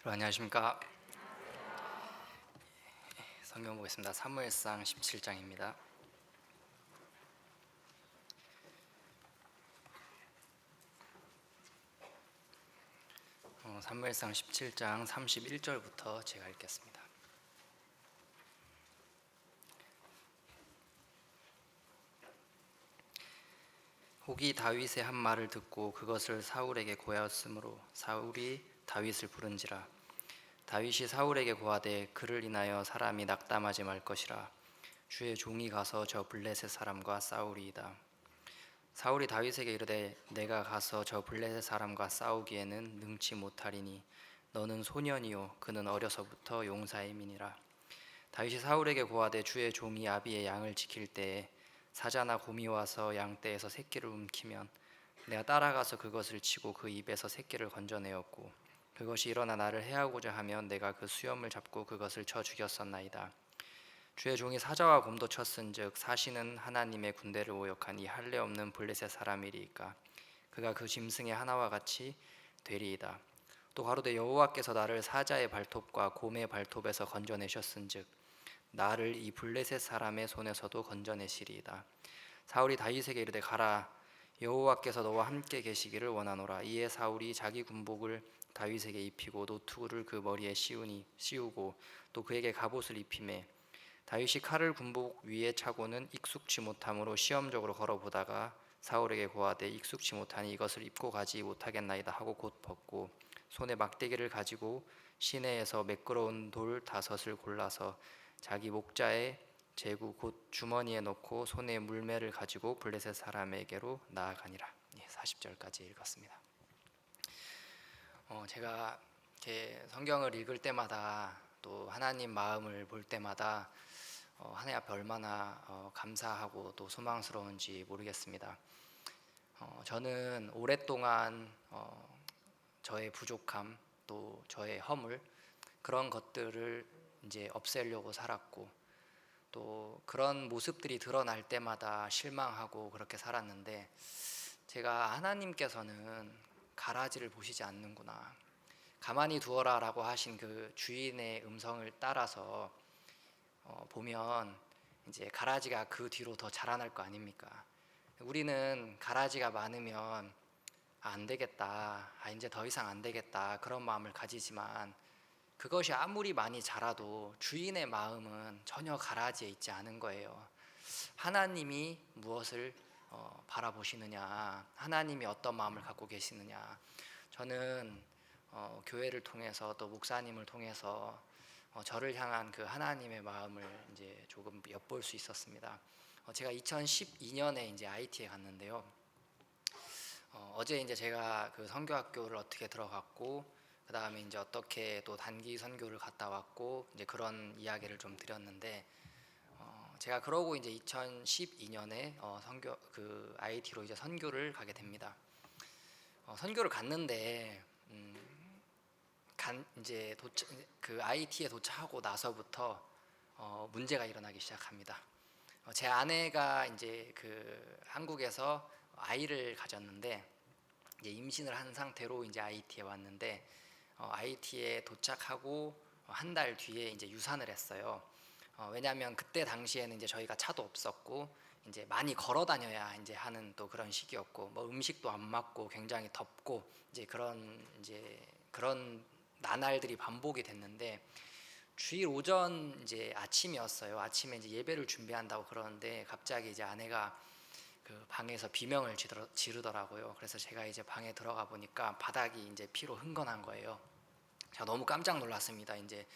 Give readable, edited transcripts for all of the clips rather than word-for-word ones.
여러분 안녕하십니까? 성경 보겠습니다. 사무엘상 17장입니다. 사무엘상 17장 31절부터 제가 읽겠습니다. 혹이 다윗의 한 말을 듣고 그것을 사울에게 고하였으므로 사울이 다윗을 부른지라. 다윗이 사울에게 고하되 그를 인하여 사람이 낙담하지 말 것이라. 주의 종이 가서 저 블레셋 사람과 싸우리이다. 사울이 다윗에게 이르되 내가 가서 저 블레셋 사람과 싸우기에는 능치 못하리니 너는 소년이요 그는 어려서부터 용사임이니라. 다윗이 사울에게 고하되 주의 종이 아비의 양을 지킬 때에 사자나 곰이 와서 양떼에서 새끼를 움키면 내가 따라가서 그것을 치고 그 입에서 새끼를 건져내었고 그것이 일어나 나를 해하고자 하면 내가 그 수염을 잡고 그것을 쳐 죽였었나이다. 주의 종이 사자와 곰도 쳤은즉 사시는 하나님의 군대를 모욕하니 할례 없는 블레셋 사람이리이까 그가 그 짐승의 하나와 같이 되리이다. 또 가로되 여호와께서 나를 사자의 발톱과 곰의 발톱에서 건져내셨은즉 나를 이 블레셋 사람의 손에서도 건져내시리이다. 사울이 다윗에게 이르되 가라 여호와께서 너와 함께 계시기를 원하노라. 이에 사울이 자기 군복을 다윗에게 입히고 노투구를 그 머리에 씌우고 또 그에게 갑옷을 입히매 다윗이 칼을 군복 위에 차고는 익숙치 못함으로 시험적으로 걸어보다가 사울에게 고하되 익숙치 못하니 이것을 입고 가지 못하겠나이다 하고 곧 벗고 손에 막대기를 가지고 시내에서 매끄러운 돌 5을 골라서 자기 목자의 제구 곧 주머니에 넣고 손에 물매를 가지고 블레셋 사람에게로 나아가니라. 40절까지 읽었습니다. 제가 이렇게 성경을 읽을 때마다 또 하나님 마음을 볼 때마다 하나님 앞에 얼마나 감사하고 또 소망스러운지 모르겠습니다. 저는 오랫동안 저의 부족함 또 저의 허물 그런 것들을 이제 없애려고 살았고 또 그런 모습들이 드러날 때마다 실망하고 그렇게 살았는데 제가 하나님께서는 가라지를 보시지 않는구나, 가만히 두어라 라고 하신 그 주인의 음성을 따라서 보면 이제 가라지가 그 뒤로 더 자라날 거 아닙니까? 우리는 가라지가 많으면 안 되겠다, 이제 더 이상 안 되겠다 그런 마음을 가지지만 그것이 아무리 많이 자라도 주인의 마음은 전혀 가라지에 있지 않은 거예요. 하나님이 무엇을 바라보시느냐, 하나님이 어떤 마음을 갖고 계시느냐. 저는 교회를 통해서 또 목사님을 통해서 저를 향한 그 하나님의 마음을 이제 조금 엿볼 수 있었습니다. 제가 2012년에 이제 IT에 갔는데요. 어제 이제 제가 그 선교학교를 어떻게 들어갔고 그 다음에 이제 어떻게 또 단기 선교를 갔다 왔고 이제 그런 이야기를 좀 드렸는데 제가 그러고 이제 2012년에 선교 그 IT로 이제 선교를 가게 됩니다. 선교를 갔는데 이제 그 IT에 도착하고 나서부터 문제가 일어나기 시작합니다. 제 아내가 이제 그 한국에서 아이를 가졌는데 이제 임신을 한 상태로 이제 IT에 왔는데 IT에 도착하고 한 달 뒤에 이제 유산을 했어요. 왜냐하면 그때 당시에는 이제 저희가 차도 없었고 이제 많이 걸어 다녀야 이제 하는 또 그런 시기였고 뭐 음식도 안 맞고 굉장히 덥고 이제 그런 나날들이 반복이 됐는데 주일 오전 이제 아침이었어요. 아침에 이제 예배를 준비한다고 그러는데 갑자기 이제 아내가 그 방에서 비명을 지르더라고요. 그래서 제가 이제 방에 들어가 보니까 바닥이 이제 피로 흥건한 거예요. 제가 너무 깜짝 놀랐습니다. 이제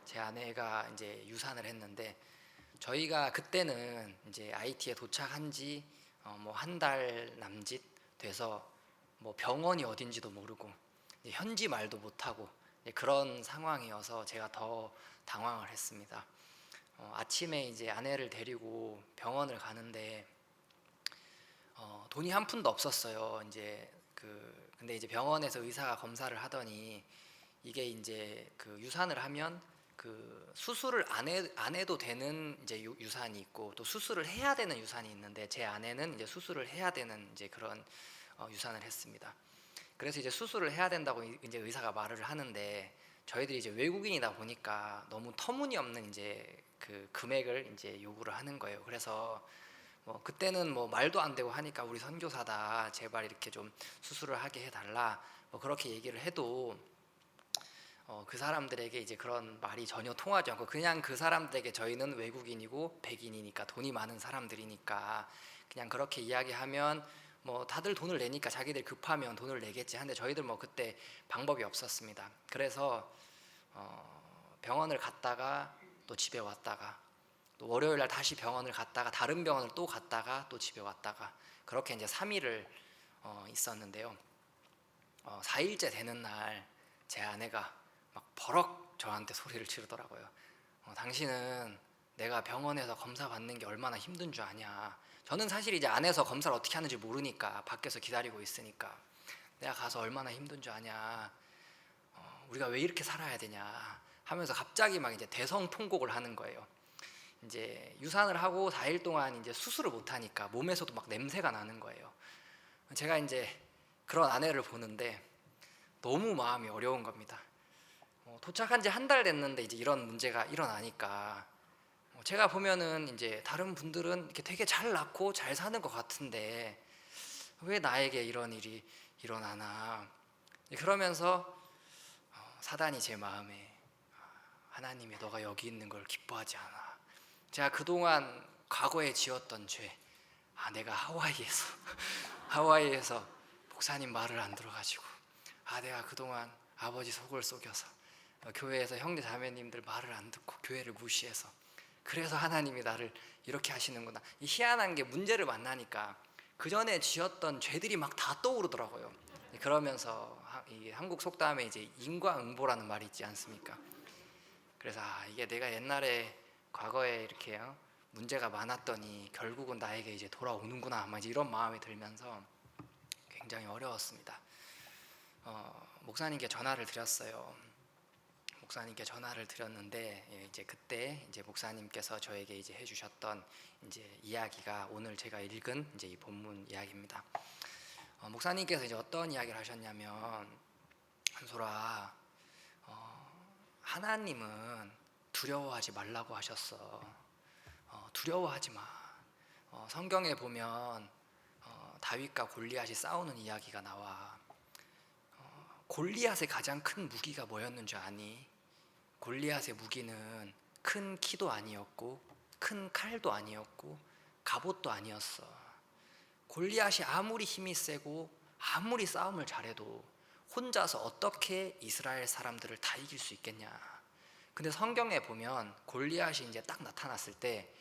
제 아내가 이제 유산을 했는데 저희가 그때는 이제 IT에 도착한 지 뭐 한 달 남짓 돼서 뭐 병원이 어딘지도 모르고 현지 말도 못하고 그런 상황이어서 제가 더 당황을 했습니다. 아침에 이제 아내를 데리고 병원을 가는데 돈이 한 푼도 없었어요. 근데 이제 병원에서 의사가 검사를 하더니 이게 이제 그 유산을 하면 그 수술을 안 해도 되는 이제 유산이 있고 또 수술을 해야 되는 유산이 있는데 제 아내는 이제 수술을 해야 되는 이제 그런 유산을 했습니다. 그래서 이제 수술을 해야 된다고 이제 의사가 말을 하는데 저희들이 이제 외국인이다 보니까 너무 터무니없는 이제 그 금액을 이제 요구를 하는 거예요. 그래서 뭐 그때는 뭐 말도 안 되고 하니까 우리 선교사다 제발 이렇게 좀 수술을 하게 해달라 뭐 그렇게 얘기를 해도 그 사람들에게 이제 그런 말이 전혀 통하지 않고 그냥 그 사람들에게 저희는 외국인이고 백인이니까 돈이 많은 사람들이니까 그냥 그렇게 이야기하면 뭐 다들 돈을 내니까 자기들 급하면 돈을 내겠지 하는데 저희들 뭐 그때 방법이 없었습니다. 그래서 병원을 갔다가 또 집에 왔다가 또 월요일 날 다시 병원을 갔다가 다른 병원을 또 갔다가 또 집에 왔다가 그렇게 이제 3일을 있었는데요. 4일째 되는 날 제 아내가 막 버럭 저한테 소리를 지르더라고요. 당신은 내가 병원에서 검사 받는 게 얼마나 힘든 줄 아냐. 저는 사실 이제 안에서 검사를 어떻게 하는지 모르니까 밖에서 기다리고 있으니까 내가 가서 얼마나 힘든 줄 아냐. 우리가 왜 이렇게 살아야 되냐 하면서 갑자기 막 이제 대성통곡을 하는 거예요. 이제 유산을 하고 4일 동안 이제 수술을 못 하니까 몸에서도 막 냄새가 나는 거예요. 제가 이제 그런 아내를 보는데 너무 마음이 어려운 겁니다. 도착한 지 한 달 됐는데 이제 이런 문제가 일어나니까 제가 보면은 이제 다른 분들은 이렇게 되게 잘 낳고 잘 사는 것 같은데 왜 나에게 이런 일이 일어나나. 그러면서 사단이 제 마음에 하나님이 너가 여기 있는 걸 기뻐하지 않아. 제가 그동안 과거에 지었던 죄, 내가 하와이에서 목사님 말을 안 들어가지고 내가 그동안 아버지 속을 속여서 교회에서 형제 자매님들 말을 안 듣고 교회를 무시해서 그래서 하나님이 나를 이렇게 하시는구나. 이 희한한 게 문제를 만나니까 그 전에 지었던 죄들이 막 다 떠오르더라고요. 그러면서 이 한국 속담에 이제 인과응보라는 말이 있지 않습니까? 그래서 이게 내가 옛날에 과거에 이렇게 문제가 많았더니 결국은 나에게 이제 돌아오는구나 이제 이런 마음이 들면서 굉장히 어려웠습니다. 목사님께 전화를 드렸어요. 목사님께 전화를 드렸는데 이제 그때 이제 목사님께서 저에게 이제 해주셨던 이제 이야기가 오늘 제가 읽은 이제 이 본문 이야기입니다. 목사님께서 이제 어떤 이야기를 하셨냐면 한솔아, 하나님은 두려워하지 말라고 하셨어. 두려워하지 마. 성경에 보면 다윗과 골리앗이 싸우는 이야기가 나와. 골리앗의 가장 큰 무기가 뭐였는 줄 아니? 골리앗의 무기는 큰 키도 아니었고 큰 칼도 아니었고 갑옷도 아니었어. 골리앗이 아무리 힘이 세고 아무리 싸움을 잘해도 혼자서 어떻게 이스라엘 사람들을 다 이길 수 있겠냐. 근데 성경에 보면 골리앗이 이제 딱 나타났을 때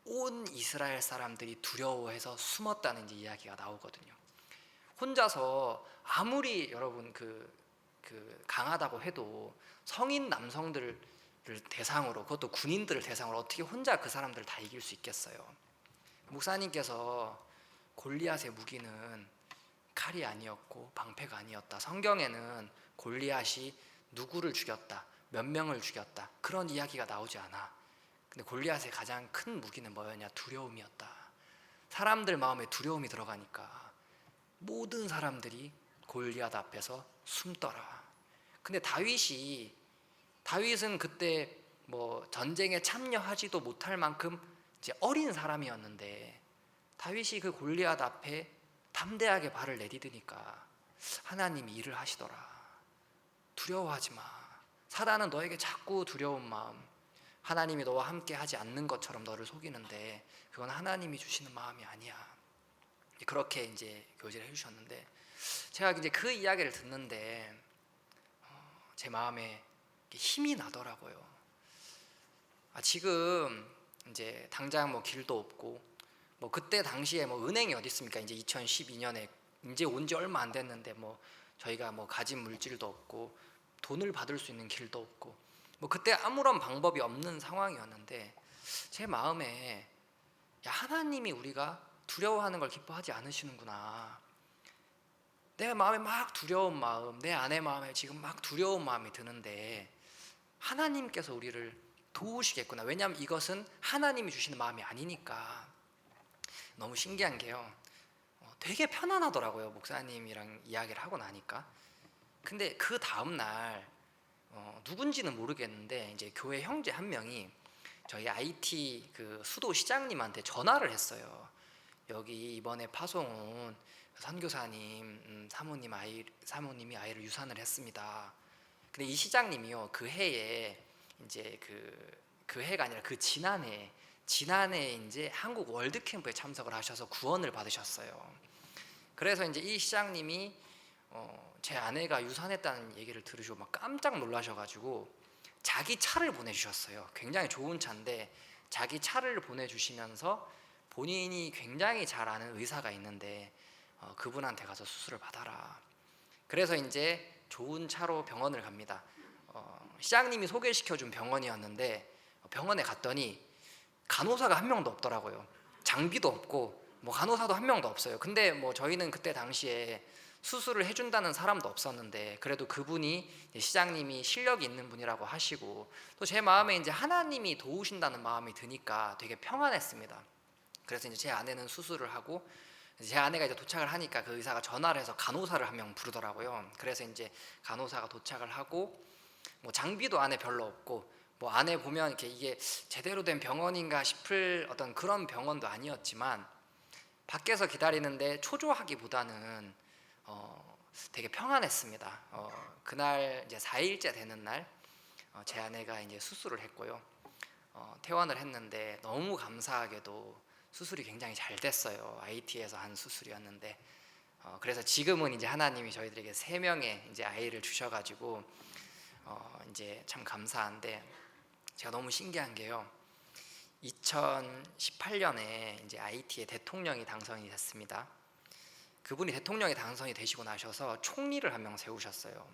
온 이스라엘 사람들이 두려워해서 숨었다는 이제 이야기가 나오거든요. 혼자서 아무리 여러분 그 강하다고 해도 성인 남성들을 대상으로 그것도 군인들을 대상으로 어떻게 혼자 그 사람들을 다 이길 수 있겠어요. 목사님께서 골리앗의 무기는 칼이 아니었고 방패가 아니었다. 성경에는 골리앗이 누구를 죽였다, 몇 명을 죽였다 그런 이야기가 나오지 않아. 근데 골리앗의 가장 큰 무기는 뭐였냐? 두려움이었다. 사람들 마음에 두려움이 들어가니까 모든 사람들이 골리앗 앞에서 숨더라. 근데 다윗은 그때 뭐 전쟁에 참여하지도 못할 만큼 이제 어린 사람이었는데 다윗이 그 골리앗 앞에 담대하게 발을 내디디니까 하나님이 일을 하시더라. 두려워하지 마. 사단은 너에게 자꾸 두려운 마음, 하나님이 너와 함께 하지 않는 것처럼 너를 속이는데 그건 하나님이 주시는 마음이 아니야. 그렇게 이제 교제를 해주셨는데 제가 이제 그 이야기를 듣는데 제 마음에 힘이 나더라고요. 지금 이제 당장 뭐 길도 없고 뭐 그때 당시에 뭐 은행이 어디 있습니까? 이제 2012년에 이제 온 지 얼마 안 됐는데 뭐 저희가 뭐 가진 물질도 없고 돈을 받을 수 있는 길도 없고 뭐 그때 아무런 방법이 없는 상황이었는데 제 마음에 하나님이 우리가 두려워하는 걸 기뻐하지 않으시는구나. 내 마음에 막 두려운 마음, 내 아내 마음에 지금 막 두려운 마음이 드는데 하나님께서 우리를 도우시겠구나. 왜냐하면 이것은 하나님이 주시는 마음이 아니니까. 너무 신기한 게요, 되게 편안하더라고요. 목사님이랑 이야기를 하고 나니까. 근데 그 다음날 누군지는 모르겠는데 이제 교회 형제 한 명이 저희 IT 그 수도 시장님한테 전화를 했어요. 여기 이번에 파송 온 선교사님 사모님이 아이를 유산을 했습니다. 근데 이 시장님이요, 그 해에 이제 그 해가 아니라 그 지난해 이제 한국 월드 캠프에 참석을 하셔서 구원을 받으셨어요. 그래서 이제 이 시장님이 제 아내가 유산했다는 얘기를 들으시고 막 깜짝 놀라셔가지고 자기 차를 보내주셨어요. 굉장히 좋은 차인데 자기 차를 보내주시면서 본인이 굉장히 잘 아는 의사가 있는데 그분한테 가서 수술을 받아라. 그래서 이제 좋은 차로 병원을 갑니다. 시장님이 소개시켜준 병원이었는데 병원에 갔더니 간호사가 한 명도 없더라고요. 장비도 없고 뭐 간호사도 한 명도 없어요. 근데 뭐 저희는 그때 당시에 수술을 해준다는 사람도 없었는데 그래도 그분이 시장님이 실력이 있는 분이라고 하시고 또 제 마음에 이제 하나님이 도우신다는 마음이 드니까 되게 평안했습니다. 그래서 이제 제 아내는 수술을 하고 제 아내가 이제 도착을 하니까 그 의사가 전화를 해서 간호사를 한 명 부르더라고요. 그래서 이제 간호사가 도착을 하고 뭐 장비도 안에 별로 없고 뭐 안에 보면 이렇게 이게 제대로 된 병원인가 싶을 어떤 그런 병원도 아니었지만 밖에서 기다리는데 초조하기보다는 되게 평안했습니다. 그날 이제 4일째 되는 날 제 아내가 이제 수술을 했고요. 퇴원을 했는데 너무 감사하게도 수술이 굉장히 잘 됐어요. IT에서 한 수술이었는데 그래서 지금은 이제 하나님이 저희들에게 3명의 이제 아이를 주셔가지고 이제 참 감사한데 제가 너무 신기한 게요. 2018년에 이제 IT의 대통령이 당선이 됐습니다. 그분이 대통령이 당선이 되시고 나셔서 총리를 한 명 세우셨어요.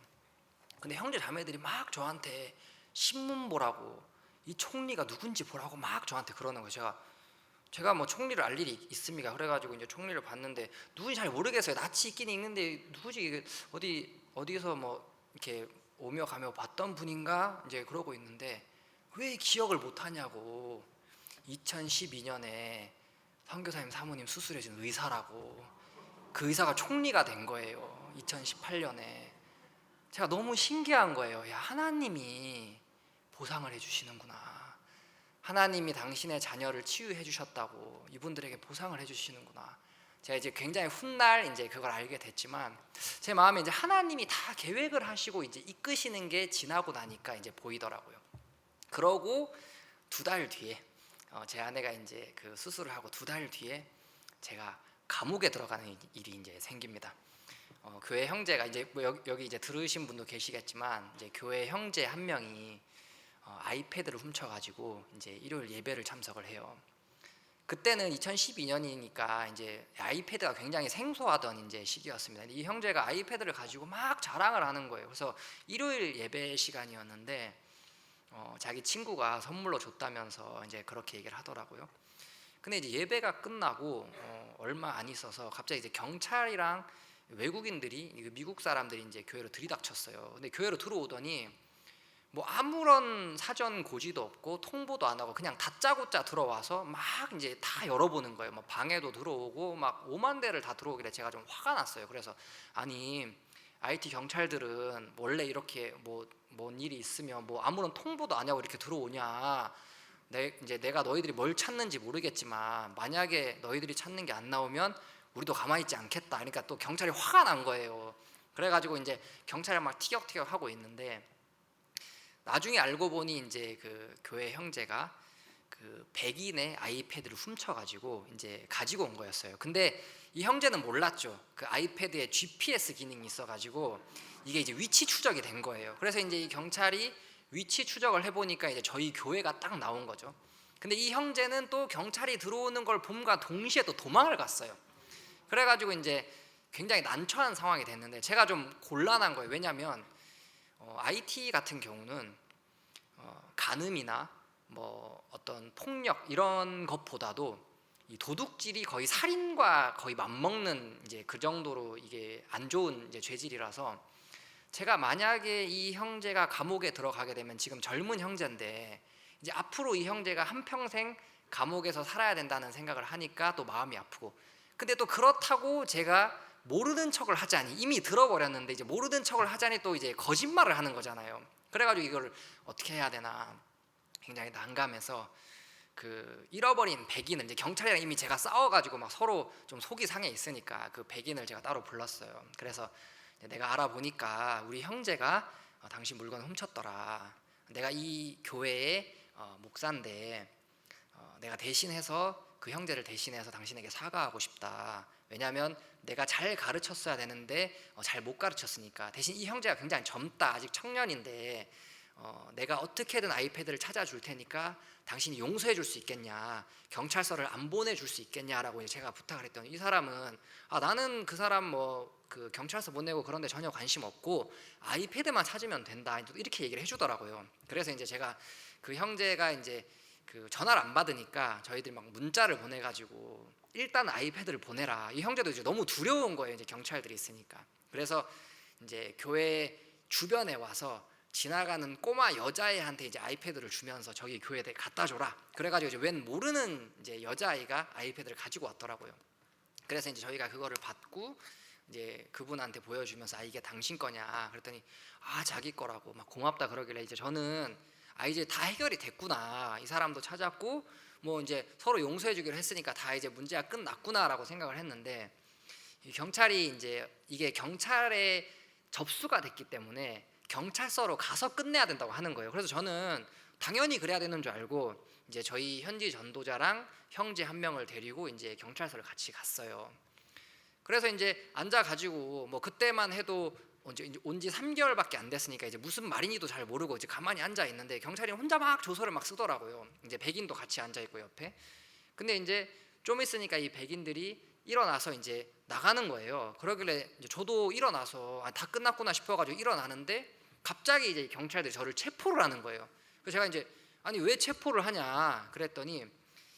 근데 형제 자매들이 막 저한테 신문 보라고 이 총리가 누군지 보라고 막 저한테 그러는 거예요. 제가 뭐 총리를 알 일이 있습니까? 그래가지고 이제 총리를 봤는데 누군지 잘 모르겠어요. 낯이 있긴 있는데 누구지 어디서 뭐 이렇게 오며 가며 봤던 분인가 이제 그러고 있는데 왜 기억을 못하냐고. 2012년에 선교사님 사모님 수술해준 의사라고. 그 의사가 총리가 된 거예요. 2018년에. 제가 너무 신기한 거예요. 야, 하나님이 보상을 해주시는구나. 하나님이 당신의 자녀를 치유해 주셨다고 이분들에게 보상을 해 주시는구나. 제가 이제 굉장히 훗날 이제 그걸 알게 됐지만 제 마음에 이제 하나님이 다 계획을 하시고 이제 이끄시는 게 지나고 나니까 이제 보이더라고요. 그러고 2달 뒤에 제 아내가 이제 그 수술을 하고 2달 뒤에 제가 감옥에 들어가는 일이 이제 생깁니다. 교회 형제가 이제 뭐 여기 이제 들으신 분도 계시겠지만 이제 교회 형제 한 명이 아이패드를 훔쳐가지고 이제 일요일 예배를 참석을 해요. 그때는 2012년이니까 이제 아이패드가 굉장히 생소하던 이제 시기였습니다. 이 형제가 아이패드를 가지고 막 자랑을 하는 거예요. 그래서 일요일 예배 시간이었는데 자기 친구가 선물로 줬다면서 이제 그렇게 얘기를 하더라고요. 근데 이제 예배가 끝나고 얼마 안 있어서 갑자기 이제 경찰이랑 외국인들이 미국 사람들이 이제 교회로 들이닥쳤어요. 근데 교회로 들어오더니 뭐 아무런 사전 고지도 없고 통보도 안 하고 그냥 다짜고짜 들어와서 막 이제 다 열어보는 거예요. 뭐 방에도 들어오고 막 5만 대를 다 들어오길래 제가 좀 화가 났어요. 그래서 아니 IT 경찰들은 원래 이렇게 뭔 일이 있으면 뭐 아무런 통보도 안 하고 이렇게 들어오냐. 이제 내가 너희들이 뭘 찾는지 모르겠지만 만약에 너희들이 찾는 게 안 나오면 우리도 가만히 있지 않겠다. 그러니까 또 경찰이 화가 난 거예요. 그래가지고 이제 경찰이 막 티격태격 하고 있는데 나중에 알고 보니 이제 그 교회 형제가 그 백인의 아이패드를 훔쳐가지고 이제 가지고 온 거였어요. 근데 이 형제는 몰랐죠. 그 아이패드에 GPS 기능이 있어가지고 이게 이제 위치 추적이 된 거예요. 그래서 이제 이 경찰이 위치 추적을 해보니까 이제 저희 교회가 딱 나온 거죠. 근데 이 형제는 또 경찰이 들어오는 걸 봄과 동시에 또 도망을 갔어요. 그래가지고 이제 굉장히 난처한 상황이 됐는데 제가 좀 곤란한 거예요. 왜냐하면 IT 같은 경우는 간음이나 뭐 어떤 폭력 이런 것보다도 이 도둑질이 거의 살인과 거의 맞먹는 이제 그 정도로 이게 안 좋은 이제 죄질이라서 제가 만약에 이 형제가 감옥에 들어가게 되면 지금 젊은 형제인데 이제 앞으로 이 형제가 한평생 감옥에서 살아야 된다는 생각을 하니까 또 마음이 아프고 근데 또 그렇다고 제가 모르는 척을 하자니 이미 들어버렸는데 이제 모르는 척을 하자니 또 이제 거짓말을 하는 거잖아요. 그래가지고 이걸 어떻게 해야 되나 굉장히 난감해서 그 잃어버린 백인을 이제 경찰이랑 이미 제가 싸워가지고 막 서로 좀 속이 상해 있으니까 그 백인을 제가 따로 불렀어요. 그래서 내가 알아보니까 우리 형제가 당신 물건 훔쳤더라. 내가 이 교회의 목사인데 내가 대신해서 그 형제를 대신해서 당신에게 사과하고 싶다. 왜냐하면 내가 잘 가르쳤어야 되는데 잘 못 가르쳤으니까. 대신 이 형제가 굉장히 젊다, 아직 청년인데 내가 어떻게든 아이패드를 찾아줄 테니까 당신이 용서해 줄 수 있겠냐, 경찰서를 안 보내줄 수 있겠냐라고 제가 부탁을 했더니 이 사람은 나는 그 사람 뭐 그 경찰서 보내고 그런데 전혀 관심 없고 아이패드만 찾으면 된다, 이렇게 얘기를 해주더라고요. 그래서 이제 제가 그 형제가 이제 그 전화를 안 받으니까 저희들이 막 문자를 보내가지고 일단 아이패드를 보내라. 이 형제도 이제 너무 두려운 거예요, 이제 경찰들이 있으니까. 그래서 이제 교회 주변에 와서 지나가는 꼬마 여자애한테 이제 아이패드를 주면서 저기 교회에 갖다 줘라. 그래가지고 이제 웬 모르는 이제 여자아이가 아이패드를 가지고 왔더라고요. 그래서 이제 저희가 그거를 받고 이제 그분한테 보여주면서 이게 당신 거냐 그랬더니 자기 거라고 막 고맙다 그러길래 이제 저는 이제 다 해결이 됐구나, 이 사람도 찾았고 뭐 이제 서로 용서해 주기로 했으니까 다 이제 문제가 끝났구나라고 생각을 했는데, 이 경찰이 이제 이게 경찰에 접수가 됐기 때문에 경찰서로 가서 끝내야 된다고 하는 거예요. 그래서 저는 당연히 그래야 되는 줄 알고 이제 저희 현지 전도자랑 형제 한 명을 데리고 이제 경찰서를 같이 갔어요. 그래서 이제 앉아가지고 뭐 그때만 해도 온지 3개월밖에 안 됐으니까 이제 무슨 말인지도 잘 모르고 이제 가만히 앉아 있는데 경찰이 혼자 막 조서를 막 쓰더라고요. 이제 백인도 같이 앉아 있고 옆에. 근데 이제 좀 있으니까 이 백인들이 일어나서 이제 나가는 거예요. 그러길래 이제 저도 일어나서 다 끝났구나 싶어가지고 일어나는데 갑자기 이제 경찰들이 저를 체포를 하는 거예요. 그래서 제가 이제 왜 체포를 하냐 그랬더니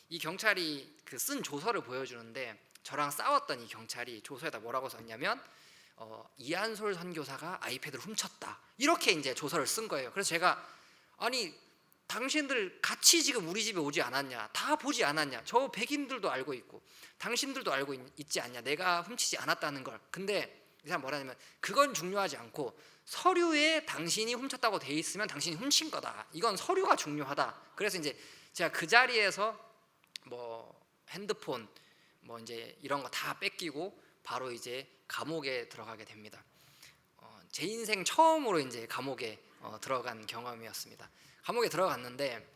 이 경찰이 그 쓴 조서를 보여주는데 저랑 싸웠던 이 경찰이 조서에다 뭐라고 썼냐면 이한솔 선교사가 아이패드를 훔쳤다, 이렇게 이제 조서를 쓴 거예요. 그래서 제가 당신들 같이 지금 우리 집에 오지 않았냐, 다 보지 않았냐, 저 백인들도 알고 있고 당신들도 알고 있지 않냐, 내가 훔치지 않았다는 걸. 근데 이 사람 뭐라냐면 그건 중요하지 않고 서류에 당신이 훔쳤다고 돼 있으면 당신이 훔친 거다, 이건 서류가 중요하다. 그래서 이제 제가 그 자리에서 뭐 핸드폰 뭐 이제 이런 거 다 뺏기고 바로 이제 감옥에 들어가게 됩니다. 제 인생 처음으로 이제 감옥에 들어간 경험이었습니다. 감옥에 들어갔는데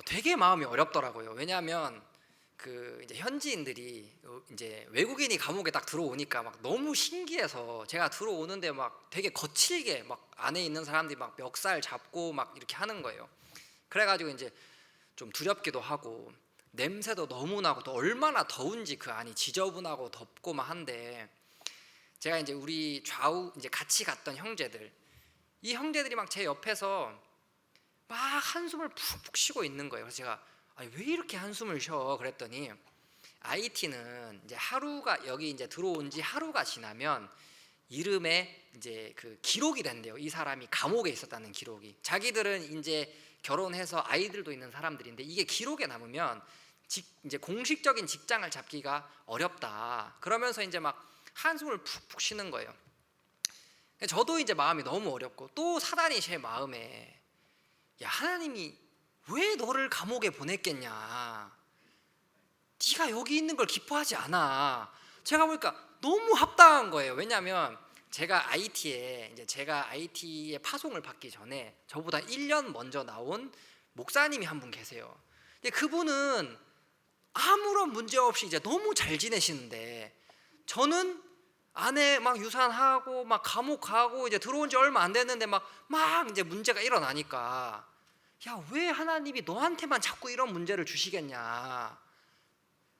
되게 마음이 어렵더라고요. 왜냐하면 그 이제 현지인들이 이제 외국인이 감옥에 딱 들어오니까 막 너무 신기해서 제가 들어오는데 막 되게 거칠게 막 안에 있는 사람들이 막 멱살 잡고 막 이렇게 하는 거예요. 그래가지고 이제 좀 두렵기도 하고 냄새도 너무 나고 또 얼마나 더운지 그 안이 지저분하고 덥고 막 한데, 제가 이제 우리 좌우 이제 같이 갔던 형제들, 이 형제들이 막 제 옆에서 막 한숨을 푹푹 쉬고 있는 거예요. 그래서 제가 왜 이렇게 한숨을 쉬어 그랬더니 IT는 이제 하루가 여기 이제 들어온 지 하루가 지나면 이름에 이제 그 기록이 된대요. 이 사람이 감옥에 있었다는 기록이. 자기들은 이제 결혼해서 아이들도 있는 사람들인데 이게 기록에 남으면 이제 공식적인 직장을 잡기가 어렵다. 그러면서 이제 막 한숨을 푹푹 쉬는 거예요. 저도 이제 마음이 너무 어렵고 또 사단이 제 마음에 하나님이 왜 너를 감옥에 보냈겠냐, 네가 여기 있는 걸 기뻐하지 않아. 제가 보니까 너무 합당한 거예요. 왜냐하면 제가 IT에 파송을 받기 전에 저보다 1년 먼저 나온 목사님이 한 분 계세요. 근데 그분은 아무런 문제 없이 이제 너무 잘 지내시는데 저는 아내 막 유산하고 막 감옥 가고 이제 들어온 지 얼마 안 됐는데 막 이제 문제가 일어나니까 왜 하나님이 너한테만 자꾸 이런 문제를 주시겠냐,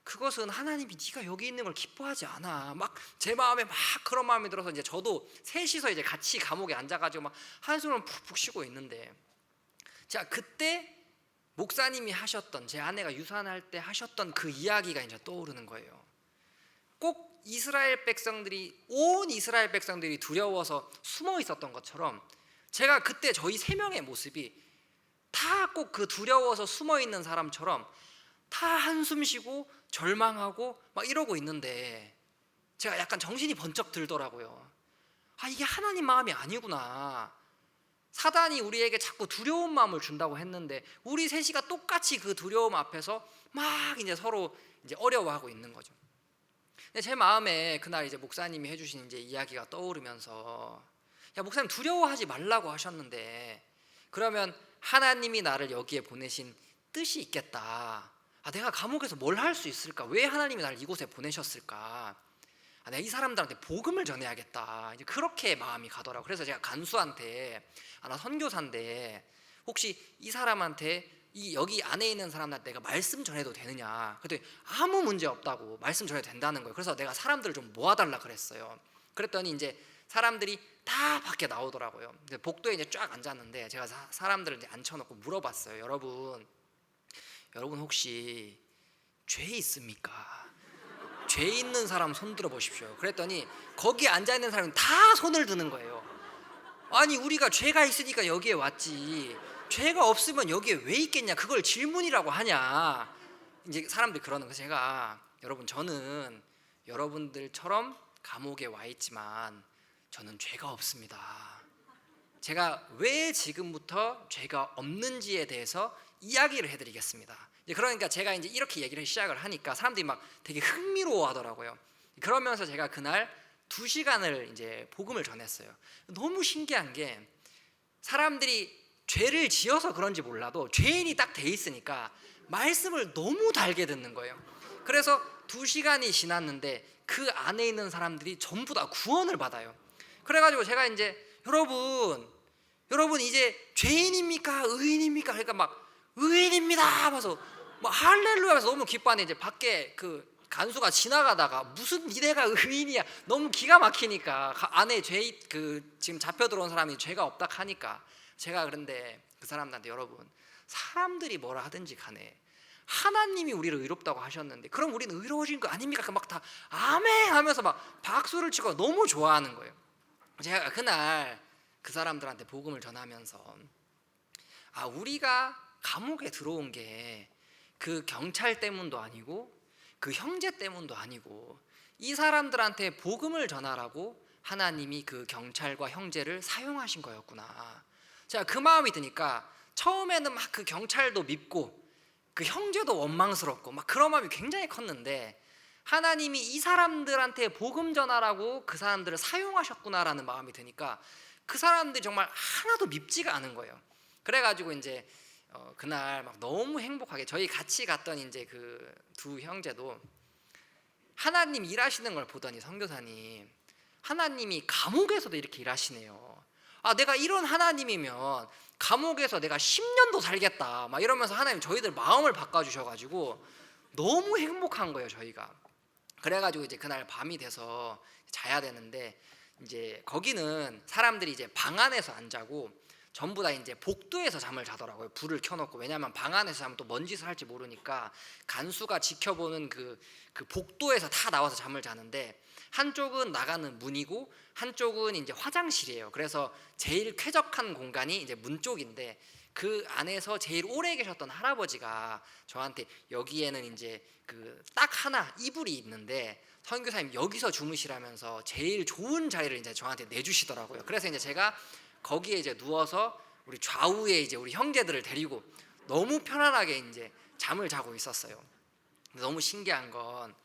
그것은 하나님이 네가 여기 있는 걸 기뻐하지 않아. 막 제 마음에 막 그런 마음이 들어서 이제 저도 셋이서 이제 같이 감옥에 앉아가지고 막 한숨을 푹푹 쉬고 있는데, 제가 그때 목사님이 하셨던, 제 아내가 유산할 때 하셨던 그 이야기가 이제 떠오르는 거예요. 꼭 온 이스라엘 백성들이 두려워서 숨어 있었던 것처럼 제가 그때 저희 3명의 모습이 다 꼭 그 두려워서 숨어 있는 사람처럼 다 한숨 쉬고 절망하고 막 이러고 있는데 제가 약간 정신이 번쩍 들더라고요. 이게 하나님 마음이 아니구나. 사단이 우리에게 자꾸 두려운 마음을 준다고 했는데 우리 셋이가 똑같이 그 두려움 앞에서 막 이제 서로 이제 어려워하고 있는 거죠. 근데 제 마음에 그날 이제 목사님이 해주신 이제 이야기가 떠오르면서, 야, 목사님 두려워하지 말라고 하셨는데 그러면 하나님이 나를 여기에 보내신 뜻이 있겠다. 내가 감옥에서 뭘 할 수 있을까? 왜 하나님이 나를 이곳에 보내셨을까? 내가 이 사람들한테 복음을 전해야겠다. 이제 그렇게 마음이 가더라고요. 그래서 제가 간수한테, 나 선교사인데 혹시 이 사람한테 여기 안에 있는 사람한테 내가 말씀 전해도 되느냐? 그랬더니 아무 문제 없다고, 말씀 전해도 된다는 거예요. 그래서 내가 사람들을 좀 모아달라 그랬어요. 그랬더니 이제 사람들이 다 밖에 나오더라고요. 복도에 이제 쫙 앉았는데 제가 사람들을 이제 앉혀놓고 물어봤어요. 여러분 혹시 죄 있습니까? 죄 있는 사람 손 들어 보십시오. 그랬더니 거기 앉아 있는 사람이 다 손을 드는 거예요. 아니, 우리가 죄가 있으니까 여기에 왔지, 죄가 없으면 여기에 왜 있겠냐, 그걸 질문이라고 하냐. 이제 사람들이 그러는 거예요. 제가, 여러분, 저는 여러분들처럼 감옥에 와 있지만 저는 죄가 없습니다. 제가 왜 지금부터 죄가 없는지에 대해서 이야기를 해드리겠습니다. 그러니까 제가 이제 이렇게 얘기를 시작을 하니까 사람들이 막 되게 흥미로워하더라고요. 그러면서 제가 그날 2시간을 이제 복음을 전했어요. 너무 신기한 게, 사람들이 죄를 지어서 그런지 몰라도 죄인이 딱 돼 있으니까 말씀을 너무 달게 듣는 거예요. 그래서 2시간이 지났는데 그 안에 있는 사람들이 전부 다 구원을 받아요. 그래가지고 제가 이제 여러분 이제 죄인입니까 의인입니까? 그러니까 막 의인입니다 하면서 막 할렐루야 하면서 너무 기뻐하는데, 이제 밖에 그 간수가 지나가다가 무슨 니네가 의인이야, 너무 기가 막히니까 안에 지금 잡혀 들어온 사람이 죄가 없다 하니까 제가 그런데 그 사람들한테, 여러분, 사람들이 뭐라 하든지 간에 하나님이 우리를 의롭다고 하셨는데 그럼 우리는 의로워진 거 아닙니까? 막 다 아멘 하면서 막 박수를 치고 너무 좋아하는 거예요. 제가 그날 그 사람들한테 복음을 전하면서, 우리가 감옥에 들어온 게 그 경찰 때문도 아니고 그 형제 때문도 아니고 이 사람들한테 복음을 전하라고 하나님이 그 경찰과 형제를 사용하신 거였구나. 제가 그 마음이 드니까 처음에는 막 그 경찰도 밉고 그 형제도 원망스럽고 막 그런 마음이 굉장히 컸는데, 하나님이 이 사람들한테 복음 전하라고 그 사람들을 사용하셨구나라는 마음이 드니까 그 사람들이 정말 하나도 밉지가 않은 거예요. 그래가지고 이제 그날 막 너무 행복하게 저희 같이 갔던 이제 그 2 형제도 하나님 일하시는 걸 보더니, 선교사님, 하나님이 감옥에서도 이렇게 일하시네요. 내가 이런 하나님이면 감옥에서 내가 10년도 살겠다 막 이러면서 하나님 저희들 마음을 바꿔주셔가지고 너무 행복한 거예요, 저희가. 그래가지고 이제 그날 밤이 돼서 자야 되는데, 이제 거기는 사람들이 이제 방 안에서 안 자고 전부 다 이제 복도에서 잠을 자더라고요. 불을 켜놓고. 왜냐하면 방 안에서 자면 또 뭔 짓을 할지 모르니까 간수가 지켜보는 그 복도에서 다 나와서 잠을 자는데, 한쪽은 나가는 문이고 한쪽은 이제 화장실이에요. 그래서 제일 쾌적한 공간이 이제 문 쪽인데, 그 안에서 제일 오래 계셨던 할아버지가 저한테, 여기에는 이제 그 딱 하나 이불이 있는데 선교사님 여기서 주무시라면서 제일 좋은 자리를 이제 저한테 내주시더라고요. 그래서 이제 제가 거기에 이제 누워서 우리 좌우에 이제 우리 형제들을 데리고 너무 편안하게 이제 잠을 자고 있었어요. 너무 신기한 건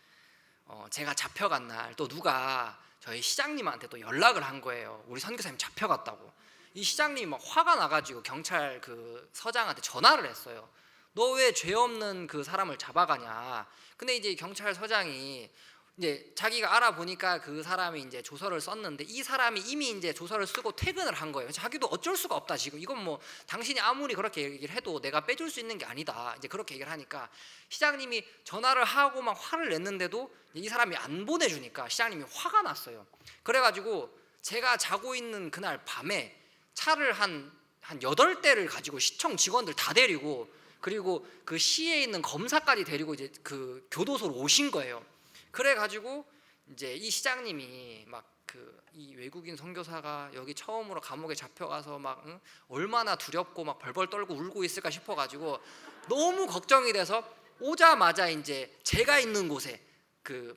제가 잡혀간 날 또 누가 저희 시장님한테 또 연락을 한 거예요. 우리 선교사님 잡혀갔다고. 이 시장님이 막 화가 나가지고 경찰 그 서장한테 전화를 했어요. 너 왜 죄 없는 그 사람을 잡아가냐. 근데 이제 경찰 서장이 이제 자기가 알아보니까 그 사람이 이제 조서를 썼는데 이 사람이 이미 이제 조서를 쓰고 퇴근을 한 거예요. 자기도 어쩔 수가 없다, 지금 이건 뭐 당신이 아무리 그렇게 얘기를 해도 내가 빼줄 수 있는 게 아니다, 이제 그렇게 얘기를 하니까 시장님이 전화를 하고 막 화를 냈는데도 이 사람이 안 보내주니까 시장님이 화가 났어요. 그래가지고 제가 자고 있는 그날 밤에 차를 한 8대를 가지고 시청 직원들 다 데리고, 그리고 그 시에 있는 검사까지 데리고 이제 그 교도소로 오신 거예요. 그래가지고 이제 이 시장님이 막 이 외국인 선교사가 여기 처음으로 감옥에 잡혀가서 막 얼마나 두렵고 막 벌벌 떨고 울고 있을까 싶어가지고 너무 걱정이 돼서 오자마자 이제 제가 있는 곳에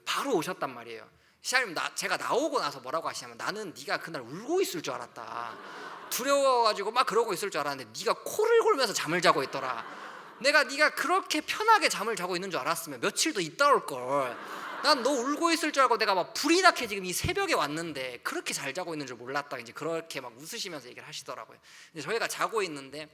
바로 오셨단 말이에요. 시장님, 제가 나오고 나서 뭐라고 하시냐면, 나는 네가 그날 울고 있을 줄 알았다. 두려워가지고 막 그러고 있을 줄 알았는데 네가 코를 골면서 잠을 자고 있더라. 내가 네가 그렇게 편하게 잠을 자고 있는 줄 알았으면 며칠 더 있다 올걸. 난 너 울고 있을 줄 알고 내가 막 불이 나게 지금 이 새벽에 왔는데 그렇게 잘 자고 있는 줄 몰랐다. 이제 그렇게 막 웃으시면서 얘기를 하시더라고요. 근데 저희가 자고 있는데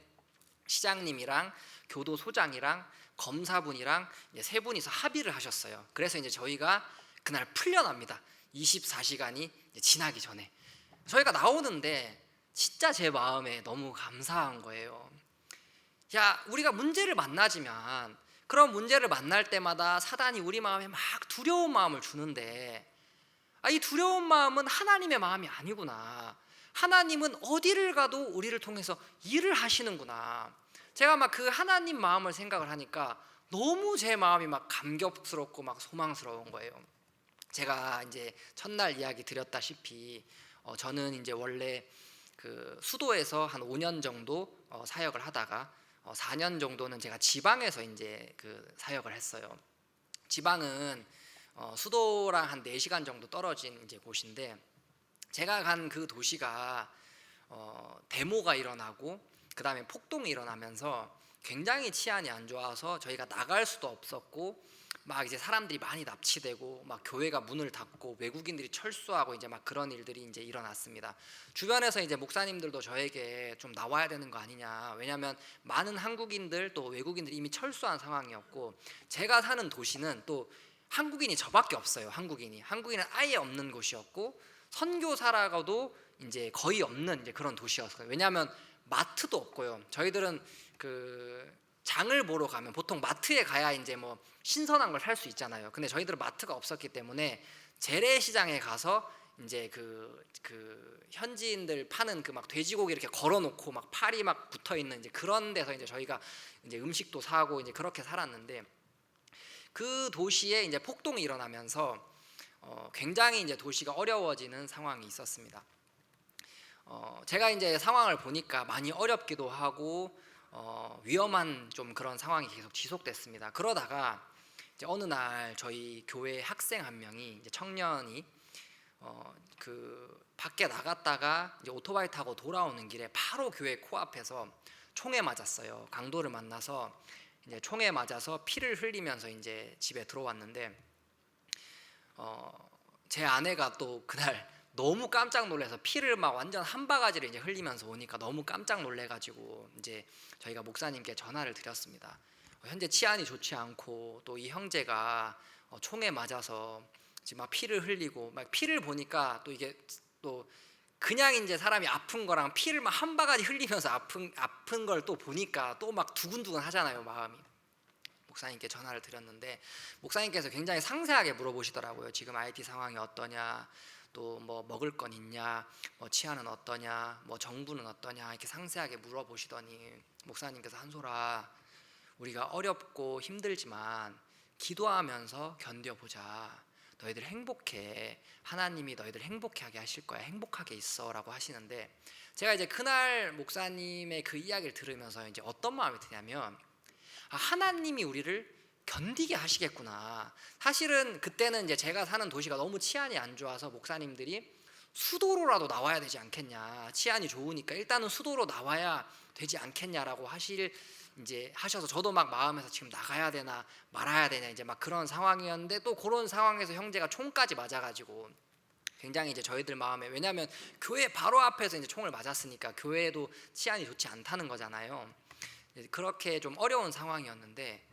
시장님이랑 교도소장이랑 검사분이랑 이제 세 분이서 합의를 하셨어요. 그래서 이제 저희가 그날 풀려납니다. 24시간이 지나기 전에 저희가 나오는데 진짜 제 마음에 너무 감사한 거예요. 야, 우리가 문제를 만나지만 그런 문제를 만날 때마다 사단이 우리 마음에 막 두려운 마음을 주는데 이 두려운 마음은 하나님의 마음이 아니구나. 하나님은 어디를 가도 우리를 통해서 일을 하시는구나. 제가 막 그 하나님 마음을 생각을 하니까 너무 제 마음이 막 감격스럽고 막 소망스러운 거예요. 제가 이제 첫날 이야기 드렸다시피 저는 이제 원래 그 수도에서 한 5년 정도 사역을 하다가 4년 정도는 제가 지방에서 이제 그 사역을 했어요. 지방은 수도랑 한 4시간 정도 떨어진 이제 곳인데 제가 간 그 도시가 데모가 일어나고 그 다음에 폭동이 일어나면서 굉장히 치안이 안 좋아서 저희가 나갈 수도 없었고 막 이제 사람들이 많이 납치되고 막 교회가 문을 닫고 외국인들이 철수하고 이제 막 그런 일들이 이제 일어났습니다. 주변에서 이제 목사님들도 저에게 좀 나와야 되는 거 아니냐. 왜냐하면 많은 한국인들 또 외국인들이 이미 철수한 상황이었고 제가 사는 도시는 또 한국인이 저밖에 없어요. 한국인은 아예 없는 곳이었고 선교사라고도 이제 거의 없는 이제 그런 도시였어요. 왜냐하면 마트도 없고요. 저희들은 그 장을 보러 가면 보통 마트에 가야 이제 뭐 신선한 걸 살 수 있잖아요. 근데 저희들은 마트가 없었기 때문에 재래시장에 가서 이제 그 현지인들 파는 그 막 돼지고기 이렇게 걸어놓고 막 팔이 막 붙어 있는 이제 그런 데서 이제 저희가 이제 음식도 사고 이제 그렇게 살았는데 그 도시에 이제 폭동이 일어나면서 굉장히 이제 도시가 어려워지는 상황이 있었습니다. 제가 이제 상황을 보니까 많이 어렵기도 하고 위험한 좀 그런 상황이 계속 지속됐습니다. 그러다가 이제 어느 날 저희 교회 학생 한 명이 이제 청년이 그 밖에 나갔다가 이제 오토바이 타고 돌아오는 길에 바로 교회 코앞에서 총에 맞았어요. 강도를 만나서 이제 총에 맞아서 피를 흘리면서 이제 집에 들어왔는데 제 아내가 또 그날 너무 깜짝 놀라서 피를 막 완전 한 바가지를 이제 흘리면서 오니까 너무 깜짝 놀래가지고 이제 저희가 목사님께 전화를 드렸습니다. 현재 치안이 좋지 않고 또 이 형제가 총에 맞아서 지금 막 피를 흘리고 막 피를 보니까 또 이게 또 그냥 이제 사람이 아픈 거랑 피를 막 한 바가지 흘리면서 아픈 걸 또 보니까 또 막 두근두근 하잖아요, 마음이. 목사님께 전화를 드렸는데 목사님께서 굉장히 상세하게 물어보시더라고요. 지금 IT 상황이 어떠냐, 또 뭐 먹을 건 있냐, 뭐 치안은 어떠냐, 뭐 정부는 어떠냐 이렇게 상세하게 물어보시더니 목사님께서 한솔아, 우리가 어렵고 힘들지만 기도하면서 견뎌보자. 너희들 행복해. 하나님이 너희들 행복하게 하실 거야. 행복하게 있어라고 하시는데 제가 이제 그날 목사님의 그 이야기를 들으면서 이제 어떤 마음이 드냐면 하나님이 우리를 견디게 하시겠구나. 사실은 그때는 이제 제가 사는 도시가 너무 치안이 안 좋아서 목사님들이 수도로라도 나와야 되지 않겠냐. 치안이 좋으니까 일단은 수도로 나와야 되지 않겠냐라고 이제 하셔서 저도 막 마음에서 지금 나가야 되나 말아야 되냐 이제 막 그런 상황이었는데 또 그런 상황에서 형제가 총까지 맞아가지고 굉장히 이제 저희들 마음에 왜냐하면 교회 바로 앞에서 이제 총을 맞았으니까 교회도 치안이 좋지 않다는 거잖아요. 그렇게 좀 어려운 상황이었는데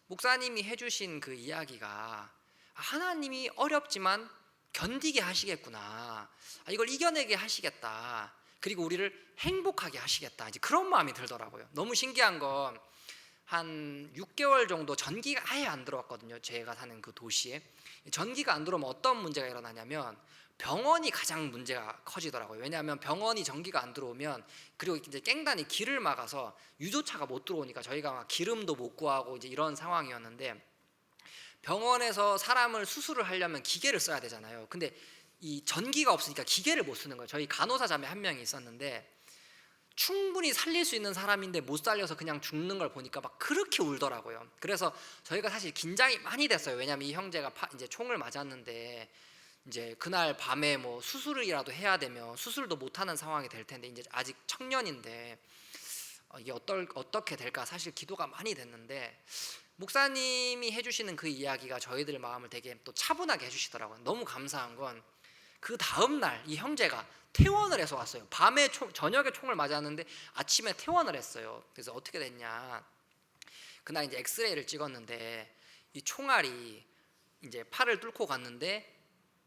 목사님이 해주신 그 이야기가 하나님이 어렵지만 견디게 하시겠구나. 이걸 이겨내게 하시겠다. 그리고 우리를 행복하게 하시겠다. 이제 그런 마음이 들더라고요. 너무 신기한 건 한 6개월 정도 전기가 아예 안 들어왔거든요. 제가 사는 그 도시에. 전기가 안 들어오면 어떤 문제가 일어나냐면 병원이 가장 문제가 커지더라고요. 왜냐하면 병원이 전기가 안 들어오면 그리고 이제 깽단이 길을 막아서 유조차가 못 들어오니까 저희가 막 기름도 못 구하고 이제 이런 상황이었는데 병원에서 사람을 수술을 하려면 기계를 써야 되잖아요. 근데 이 전기가 없으니까 기계를 못 쓰는 거예요. 저희 간호사 자매 한 명이 있었는데 충분히 살릴 수 있는 사람인데 못 살려서 그냥 죽는 걸 보니까 막 그렇게 울더라고요. 그래서 저희가 사실 긴장이 많이 됐어요. 왜냐하면 이 형제가 이제 총을 맞았는데 이제 그날 밤에 뭐 수술이라도 해야 되면 수술도 못 하는 상황이 될 텐데 이제 아직 청년인데 이게 어떻게 될까 사실 기도가 많이 됐는데 목사님이 해주시는 그 이야기가 저희들 마음을 되게 또 차분하게 해주시더라고요. 너무 감사한 건 그 다음 날 이 형제가 퇴원을 해서 왔어요. 밤에 저녁에 총을 맞았는데 아침에 퇴원을 했어요. 그래서 어떻게 됐냐? 그날 이제 엑스레이를 찍었는데 이 총알이 이제 팔을 뚫고 갔는데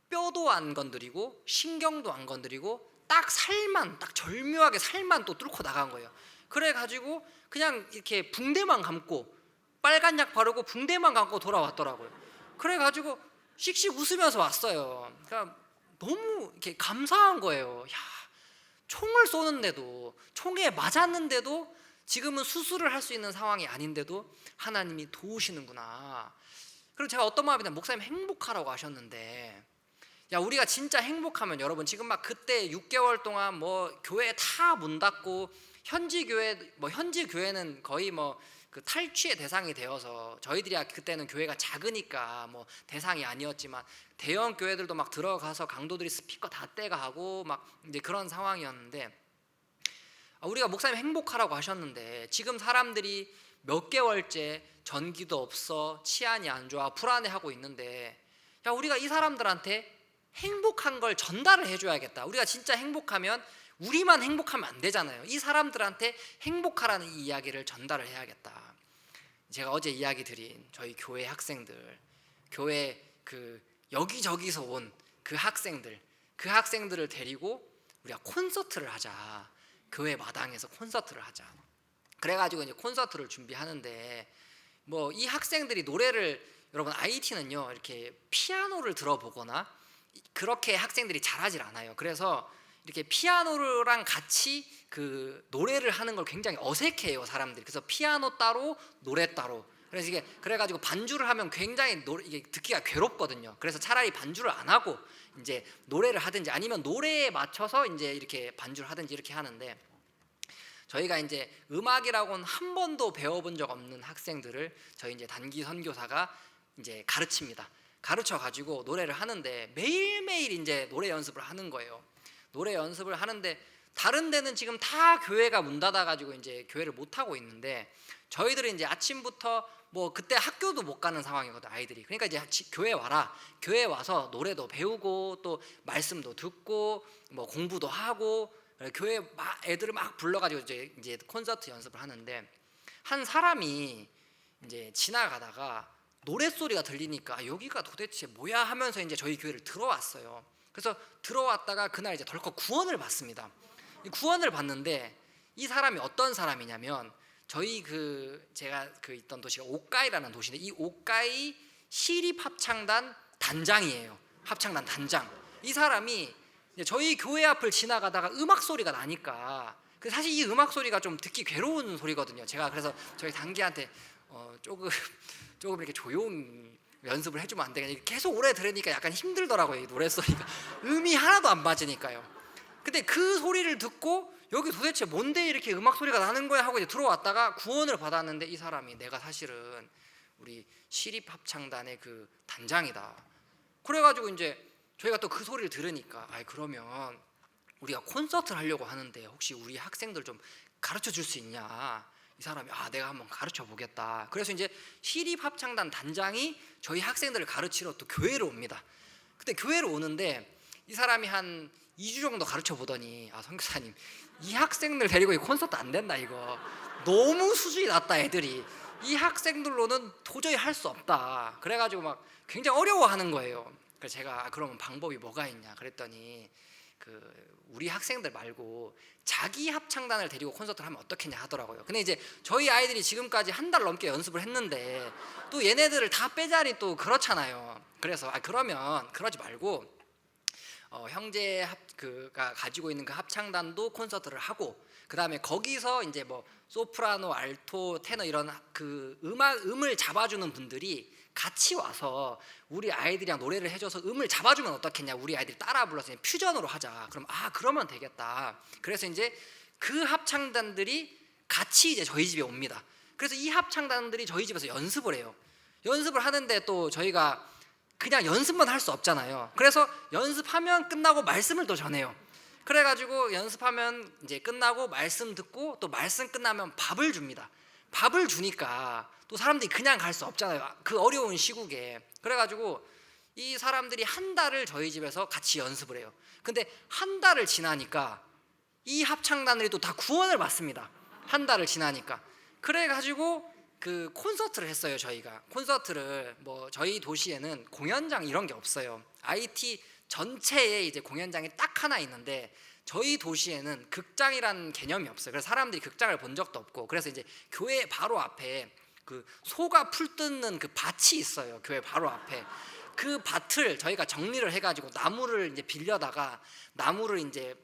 뼈도 안 건드리고 신경도 안 건드리고 딱 살만 딱 절묘하게 살만 또 뚫고 나간 거예요. 그래 가지고 그냥 이렇게 붕대만 감고 빨간 약 바르고 붕대만 감고 돌아왔더라고요. 그래 가지고 씩씩 웃으면서 왔어요. 그러니까 너무 이렇게 감사한 거예요. 야, 총을 쏘는데도 총에 맞았는데도 지금은 수술을 할 수 있는 상황이 아닌데도 하나님이 도우시는구나. 그리고 제가 어떤 마음이냐, 목사님 행복하라고 하셨는데 야, 우리가 진짜 행복하면 여러분 지금 막 그때 6개월 동안 뭐 교회 다 문 닫고 현지 교회는 거의 뭐 그 탈취의 대상이 되어서 저희들이 그때는 교회가 작으니까 뭐 대상이 아니었지만 대형 교회들도 막 들어가서 강도들이 스피커 다 떼가 하고 막 이제 그런 상황이었는데 우리가 목사님 행복하라고 하셨는데 지금 사람들이 몇 개월째 전기도 없어 치안이 안 좋아 불안해하고 있는데 야, 우리가 이 사람들한테 행복한 걸 전달을 해줘야겠다. 우리가 진짜 행복하면 우리만 행복하면 안 되잖아요. 이 사람들한테 행복하라는 이 이야기를 전달을 해야겠다. 제가 어제 이야기 드린 저희 교회 학생들, 교회 그 여기저기서 온 그 학생들을 데리고 우리가 콘서트를 하자. 교회 마당에서 콘서트를 하자. 그래가지고 이제 콘서트를 준비하는데 뭐 이 학생들이 노래를, 여러분 IT는요 이렇게 피아노를 들어보거나 그렇게 학생들이 잘하질 않아요. 그래서 이렇게 피아노랑 같이 그 노래를 하는 걸 굉장히 어색해해요 사람들이. 그래서 피아노 따로 노래 따로. 그래서 이게 그래가지고 반주를 하면 굉장히 이게 듣기가 괴롭거든요. 그래서 차라리 반주를 안 하고 이제 노래를 하든지 아니면 노래에 맞춰서 이제 이렇게 반주를 하든지 이렇게 하는데 저희가 이제 음악이라고는 한 번도 배워본 적 없는 학생들을 저희 이제 단기 선교사가 이제 가르칩니다. 가르쳐 가지고 노래를 하는데 매일매일 이제 노래 연습을 하는 거예요. 노래 연습을 하는데 다른 데는 지금 다 교회가 문 닫아 가지고 이제 교회를 못 하고 있는데 저희들은 이제 아침부터 뭐 그때 학교도 못 가는 상황이거든 아이들이. 그러니까 이제 교회 와라. 교회 와서 노래도 배우고 또 말씀도 듣고 뭐 공부도 하고 교회 막 애들을 막 불러가지고 이제 콘서트 연습을 하는데 한 사람이 이제 지나가다가 노래 소리가 들리니까 여기가 도대체 뭐야 하면서 이제 저희 교회를 들어왔어요. 그래서 들어왔다가 그날 이제 덜컥 구원을 받습니다. 구원을 받는데 이 사람이 어떤 사람이냐면 저희 제가 있던 도시가 옥가이라는 도시인데 이 옥가이 시립 합창단 단장이에요. 합창단 단장. 이 사람이 저희 교회 앞을 지나가다가 음악 소리가 나니까 사실 이 음악 소리가 좀 듣기 괴로운 소리거든요. 제가 그래서 저희 단기한테 조금 이렇게 조용히 연습을 해주면 안 되겠냐. 계속 오래 들으니까 약간 힘들더라고요. 이 노래 소리가 음이 하나도 안 맞으니까요. 근데 그 소리를 듣고 여기 도대체 뭔데 이렇게 음악 소리가 나는 거야 하고 이제 들어왔다가 구원을 받았는데 이 사람이 내가 사실은 우리 시립합창단의 그 단장이다. 그래가지고 이제 저희가 또 그 소리를 들으니까 그러면 우리가 콘서트를 하려고 하는데 혹시 우리 학생들 좀 가르쳐 줄 수 있냐. 이 사람이 내가 한번 가르쳐 보겠다. 그래서 이제 시립합창단 단장이 저희 학생들을 가르치러 또 교회로 옵니다. 그때 교회로 오는데 이 사람이 한 2주 정도 가르쳐 보더니 선교사님 이 학생들 데리고 이 콘서트 안 된다. 이거 너무 수준이 낮다. 애들이 이 학생들로는 도저히 할 수 없다. 그래가지고 막 굉장히 어려워하는 거예요. 그래서 제가 그러면 방법이 뭐가 있냐 그랬더니 우리 학생들 말고 자기 합창단을 데리고 콘서트를 하면 어떻겠냐 하더라고요. 근데 이제 저희 아이들이 지금까지 한 달 넘게 연습을 했는데 또 얘네들을 다 빼자니 또 그렇잖아요. 그래서 그러면 그러지 말고 형제가 가지고 있는 그 합창단도 콘서트를 하고 그 다음에 거기서 이제 뭐 소프라노, 알토, 테너 이런 음을 잡아주는 분들이 같이 와서 우리 아이들이랑 노래를 해줘서 음을 잡아주면 어떻겠냐. 우리 아이들이 따라 불러서 퓨전으로 하자. 그럼 그러면 되겠다. 그래서 이제 그 합창단들이 같이 이제 저희 집에 옵니다. 그래서 이 합창단들이 저희 집에서 연습을 해요. 연습을 하는데 또 저희가 그냥 연습만 할 수 없잖아요. 그래서 연습하면 끝나고 말씀을 또 전해요. 그래가지고 연습하면 이제 끝나고 말씀 듣고 또 말씀 끝나면 밥을 줍니다. 밥을 주니까 또 사람들이 그냥 갈 수 없잖아요. 그 어려운 시국에. 그래가지고 이 사람들이 한 달을 저희 집에서 같이 연습을 해요. 근데 한 달을 지나니까 이 합창단들이 또 다 구원을 받습니다. 한 달을 지나니까. 그래가지고 그 콘서트를 했어요. 저희가 콘서트를 뭐 저희 도시에는 공연장 이런 게 없어요. IT 전체에 이제 공연장이 딱 하나 있는데 저희 도시에는 극장이라는 개념이 없어요. 그래서 사람들이 극장을 본 적도 없고, 그래서 이제 교회 바로 앞에 그 소가 풀 뜯는 그 밭이 있어요. 교회 바로 앞에. 그 밭을 저희가 정리를 해가지고 나무를 이제 빌려다가 나무를 이제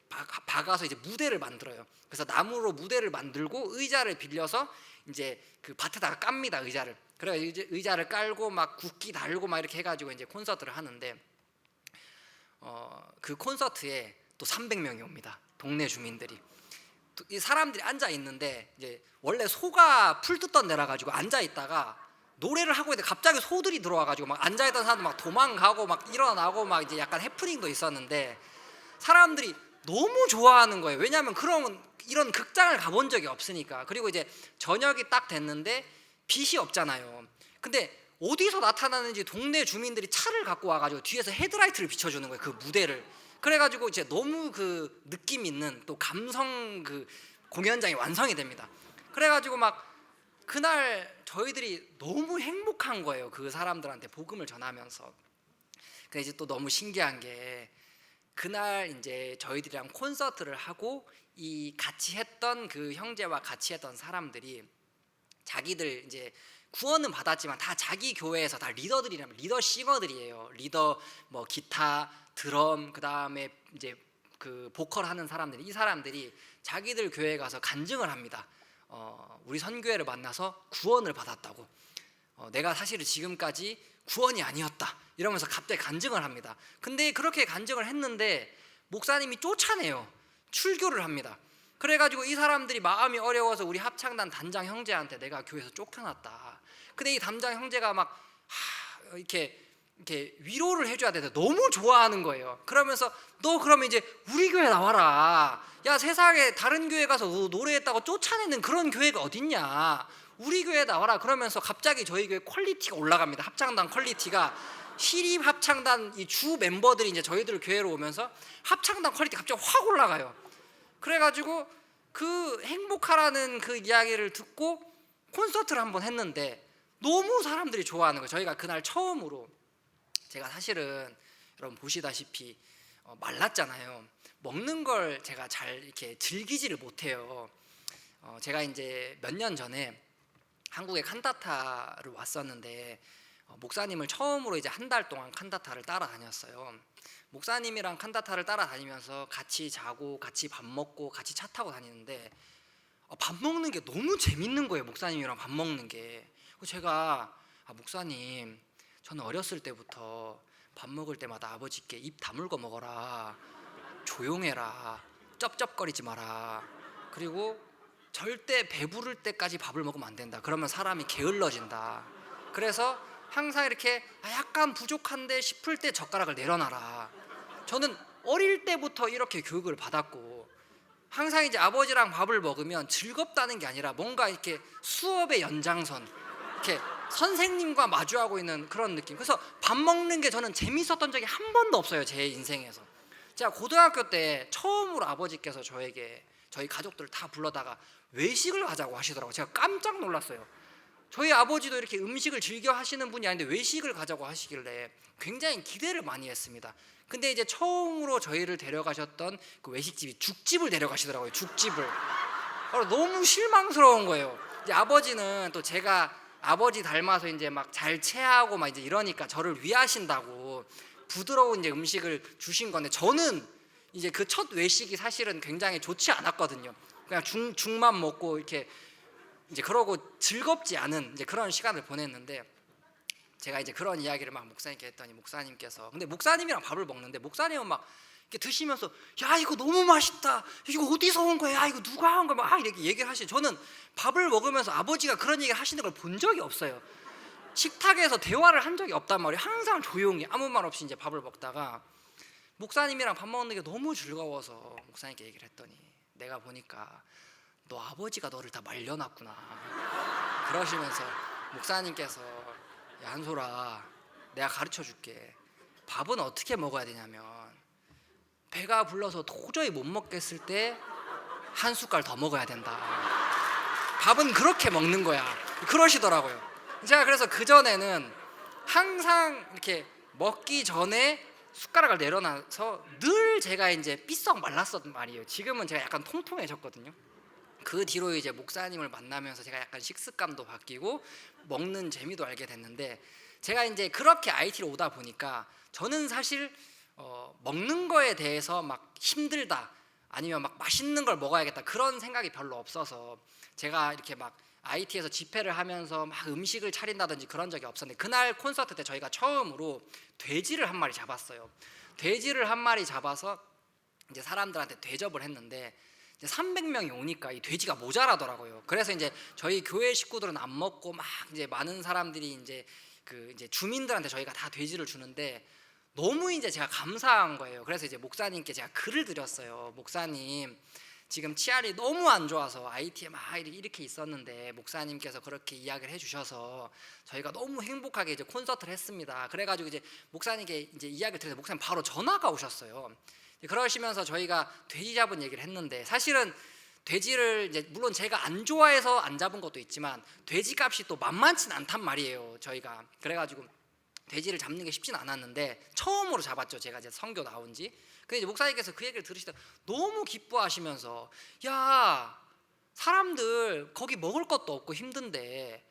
박아서 이제 무대를 만들어요. 그래서 나무로 무대를 만들고 의자를 빌려서 이제 그 밭에다가 깝니다. 의자를. 그래 이제 의자를 깔고 막 국기 달고 막 이렇게 해가지고 이제 콘서트를 하는데 그 콘서트에 또 300명이 옵니다. 동네 주민들이. 이 사람들이 앉아 있는데 이제 원래 소가 풀 뜯던 데라 가지고 앉아 있다가 노래를 하고 있는데 갑자기 소들이 들어와가지고 막 앉아있던 사람들 막 도망가고 막 일어나고 막 이제 약간 해프닝도 있었는데 사람들이 너무 좋아하는 거예요. 왜냐하면 이런 극장을 가본 적이 없으니까. 그리고 이제 저녁이 딱 됐는데 빛이 없잖아요. 근데 어디서 나타나는지 동네 주민들이 차를 갖고 와가지고 뒤에서 헤드라이트를 비춰주는 거예요. 그 무대를. 그래가지고 이제 너무 그 느낌 있는 또 감성 그 공연장이 완성이 됩니다. 그래가지고 막 그날 저희들이 너무 행복한 거예요. 그 사람들한테 복음을 전하면서. 근데 이제 또 너무 신기한 게 그날 이제 저희들이랑 콘서트를 하고 이 같이 했던 그 형제와 같이 했던 사람들이 자기들 이제 구원은 받았지만 다 자기 교회에서 다 리더들이라면 리더 싱어들이에요. 리더 뭐 기타, 드럼, 그다음에 이제 그 보컬 하는 사람들이, 이 사람들이 자기들 교회에 가서 간증을 합니다. 우리 선교회를 만나서 구원을 받았다고. 내가 사실은 지금까지 구원이 아니었다 이러면서 갑자기 간증을 합니다. 근데 그렇게 간증을 했는데 목사님이 쫓아내요. 출교를 합니다. 그래가지고 이 사람들이 마음이 어려워서 우리 합창단 단장 형제한테 내가 교회에서 쫓겨났다. 근데 이 단장 형제가 막 이렇게 위로를 해줘야 되는데 너무 좋아하는 거예요. 그러면서 너 그러면 이제 우리 교회 나와라. 야, 세상에 다른 교회 가서 너 노래했다고 쫓아내는 그런 교회가 어딨냐. 우리 교회 나와라. 그러면서 갑자기 저희 교회 퀄리티가 올라갑니다. 합창단 퀄리티가. 시립 합창단 이 주 멤버들이 이제 저희들 교회로 오면서 합창단 퀄리티 갑자기 확 올라가요. 그래가지고 그 행복하라는 그 이야기를 듣고 콘서트를 한번 했는데 너무 사람들이 좋아하는 거예요. 저희가 그날 처음으로, 제가 사실은 여러분 보시다시피 말랐잖아요. 먹는 걸 제가 잘 이렇게 즐기지를 못해요. 제가 이제 몇 년 전에 한국에 칸타타를 왔었는데 목사님을 처음으로 이제 한 달 동안 칸타타를 따라다녔어요. 목사님이랑 칸타타를 따라다니면서 같이 자고 같이 밥 먹고 같이 차 타고 다니는데 밥 먹는 게 너무 재밌는 거예요. 목사님이랑 밥 먹는 게. 제가 목사님, 저는 어렸을 때부터 밥 먹을 때마다 아버지께 입 다물고 먹어라, 조용해라, 쩝쩝거리지 마라, 그리고 절대 배부를 때까지 밥을 먹으면 안 된다. 그러면 사람이 게을러진다. 그래서 항상 이렇게 약간 부족한데 싶을 때 젓가락을 내려놔라. 저는 어릴 때부터 이렇게 교육을 받았고, 항상 이제 아버지랑 밥을 먹으면 즐겁다는 게 아니라 뭔가 이렇게 수업의 연장선, 이렇게 선생님과 마주하고 있는 그런 느낌. 그래서 밥 먹는 게 저는 재밌었던 적이 한 번도 없어요. 제 인생에서. 제가 고등학교 때 처음으로 아버지께서 저에게 저희 가족들을 다 불러다가 외식을 가자고 하시더라고요. 제가 깜짝 놀랐어요. 저희 아버지도 이렇게 음식을 즐겨 하시는 분이 아닌데 외식을 가자고 하시길래 굉장히 기대를 많이 했습니다. 근데 이제 처음으로 저희를 데려가셨던 그 외식집이 죽집을 데려가시더라고요. 죽집을. 너무 실망스러운 거예요. 이제 아버지는 또 제가 아버지 닮아서 이제 막 잘 체하고 막 이제 이러니까 저를 위하신다고 부드러운 이제 음식을 주신 건데, 저는 이제 그 첫 외식이 사실은 굉장히 좋지 않았거든요. 그냥 죽만 먹고 이렇게 이제 그러고 즐겁지 않은 이제 그런 시간을 보냈는데, 제가 이제 그런 이야기를 막 목사님께 했더니 목사님께서, 근데 목사님이랑 밥을 먹는데 목사님은 막 이렇게 드시면서 야, 이거 너무 맛있다, 이거 어디서 온 거야, 야, 이거 누가 한 거야, 막 이렇게 얘기를 하시죠. 저는 밥을 먹으면서 아버지가 그런 얘기를 하시는 걸 본 적이 없어요. 식탁에서 대화를 한 적이 없단 말이에요. 항상 조용히 아무 말 없이 이제 밥을 먹다가 목사님이랑 밥 먹는 게 너무 즐거워서 목사님께 얘기를 했더니 내가 보니까 너 아버지가 너를 다 말려놨구나 그러시면서 목사님께서 야 한솔아 내가 가르쳐 줄게. 밥은 어떻게 먹어야 되냐면 배가 불러서 도저히 못 먹겠을 때 한 숟갈 더 먹어야 된다. 밥은 그렇게 먹는 거야. 그러시더라고요. 제가 그래서 그전에는 항상 이렇게 먹기 전에 숟가락을 내려놔서 늘 제가 이제 삐썩 말랐었단 말이에요. 지금은 제가 약간 통통해졌거든요. 그 뒤로 이제 목사님을 만나면서 제가 약간 식습관도 바뀌고 먹는 재미도 알게 됐는데 제가 이제 그렇게 IT로 오다 보니까 저는 사실 먹는 거에 대해서 막 힘들다 아니면 막 맛있는 걸 먹어야겠다 그런 생각이 별로 없어서 제가 이렇게 막 IT에서 집회를 하면서 막 음식을 차린다든지 그런 적이 없었는데 그날 콘서트 때 저희가 처음으로 돼지를 한 마리 잡았어요. 돼지를 한 마리 잡아서 이제 사람들한테 대접을 했는데 이제 300명이 오니까 이 돼지가 모자라더라고요. 그래서 이제 저희 교회 식구들은 안 먹고 막 이제 많은 사람들이 이제 이제 주민들한테 저희가 다 돼지를 주는데 너무 이제 제가 감사한 거예요. 그래서 이제 목사님께 제가 글을 드렸어요. 목사님 지금 치알이 너무 안 좋아서 IT에 막 이렇게 있었는데 목사님께서 그렇게 이야기를 해주셔서 저희가 너무 행복하게 이제 콘서트를 했습니다. 그래가지고 이제 목사님께 이제 이야기를 드려서 목사님 바로 전화가 오셨어요. 그러시면서 저희가 돼지 잡은 얘기를 했는데 사실은 돼지를 이제 물론 제가 안 좋아해서 안 잡은 것도 있지만 돼지 값이 또 만만치는 않단 말이에요. 저희가 그래가지고 돼지를 잡는 게 쉽진 않았는데 처음으로 잡았죠. 제가 이제 선교 나온 지. 근데 이제 목사님께서 그 얘기를 들으시다 너무 기뻐하시면서 야 사람들 거기 먹을 것도 없고 힘든데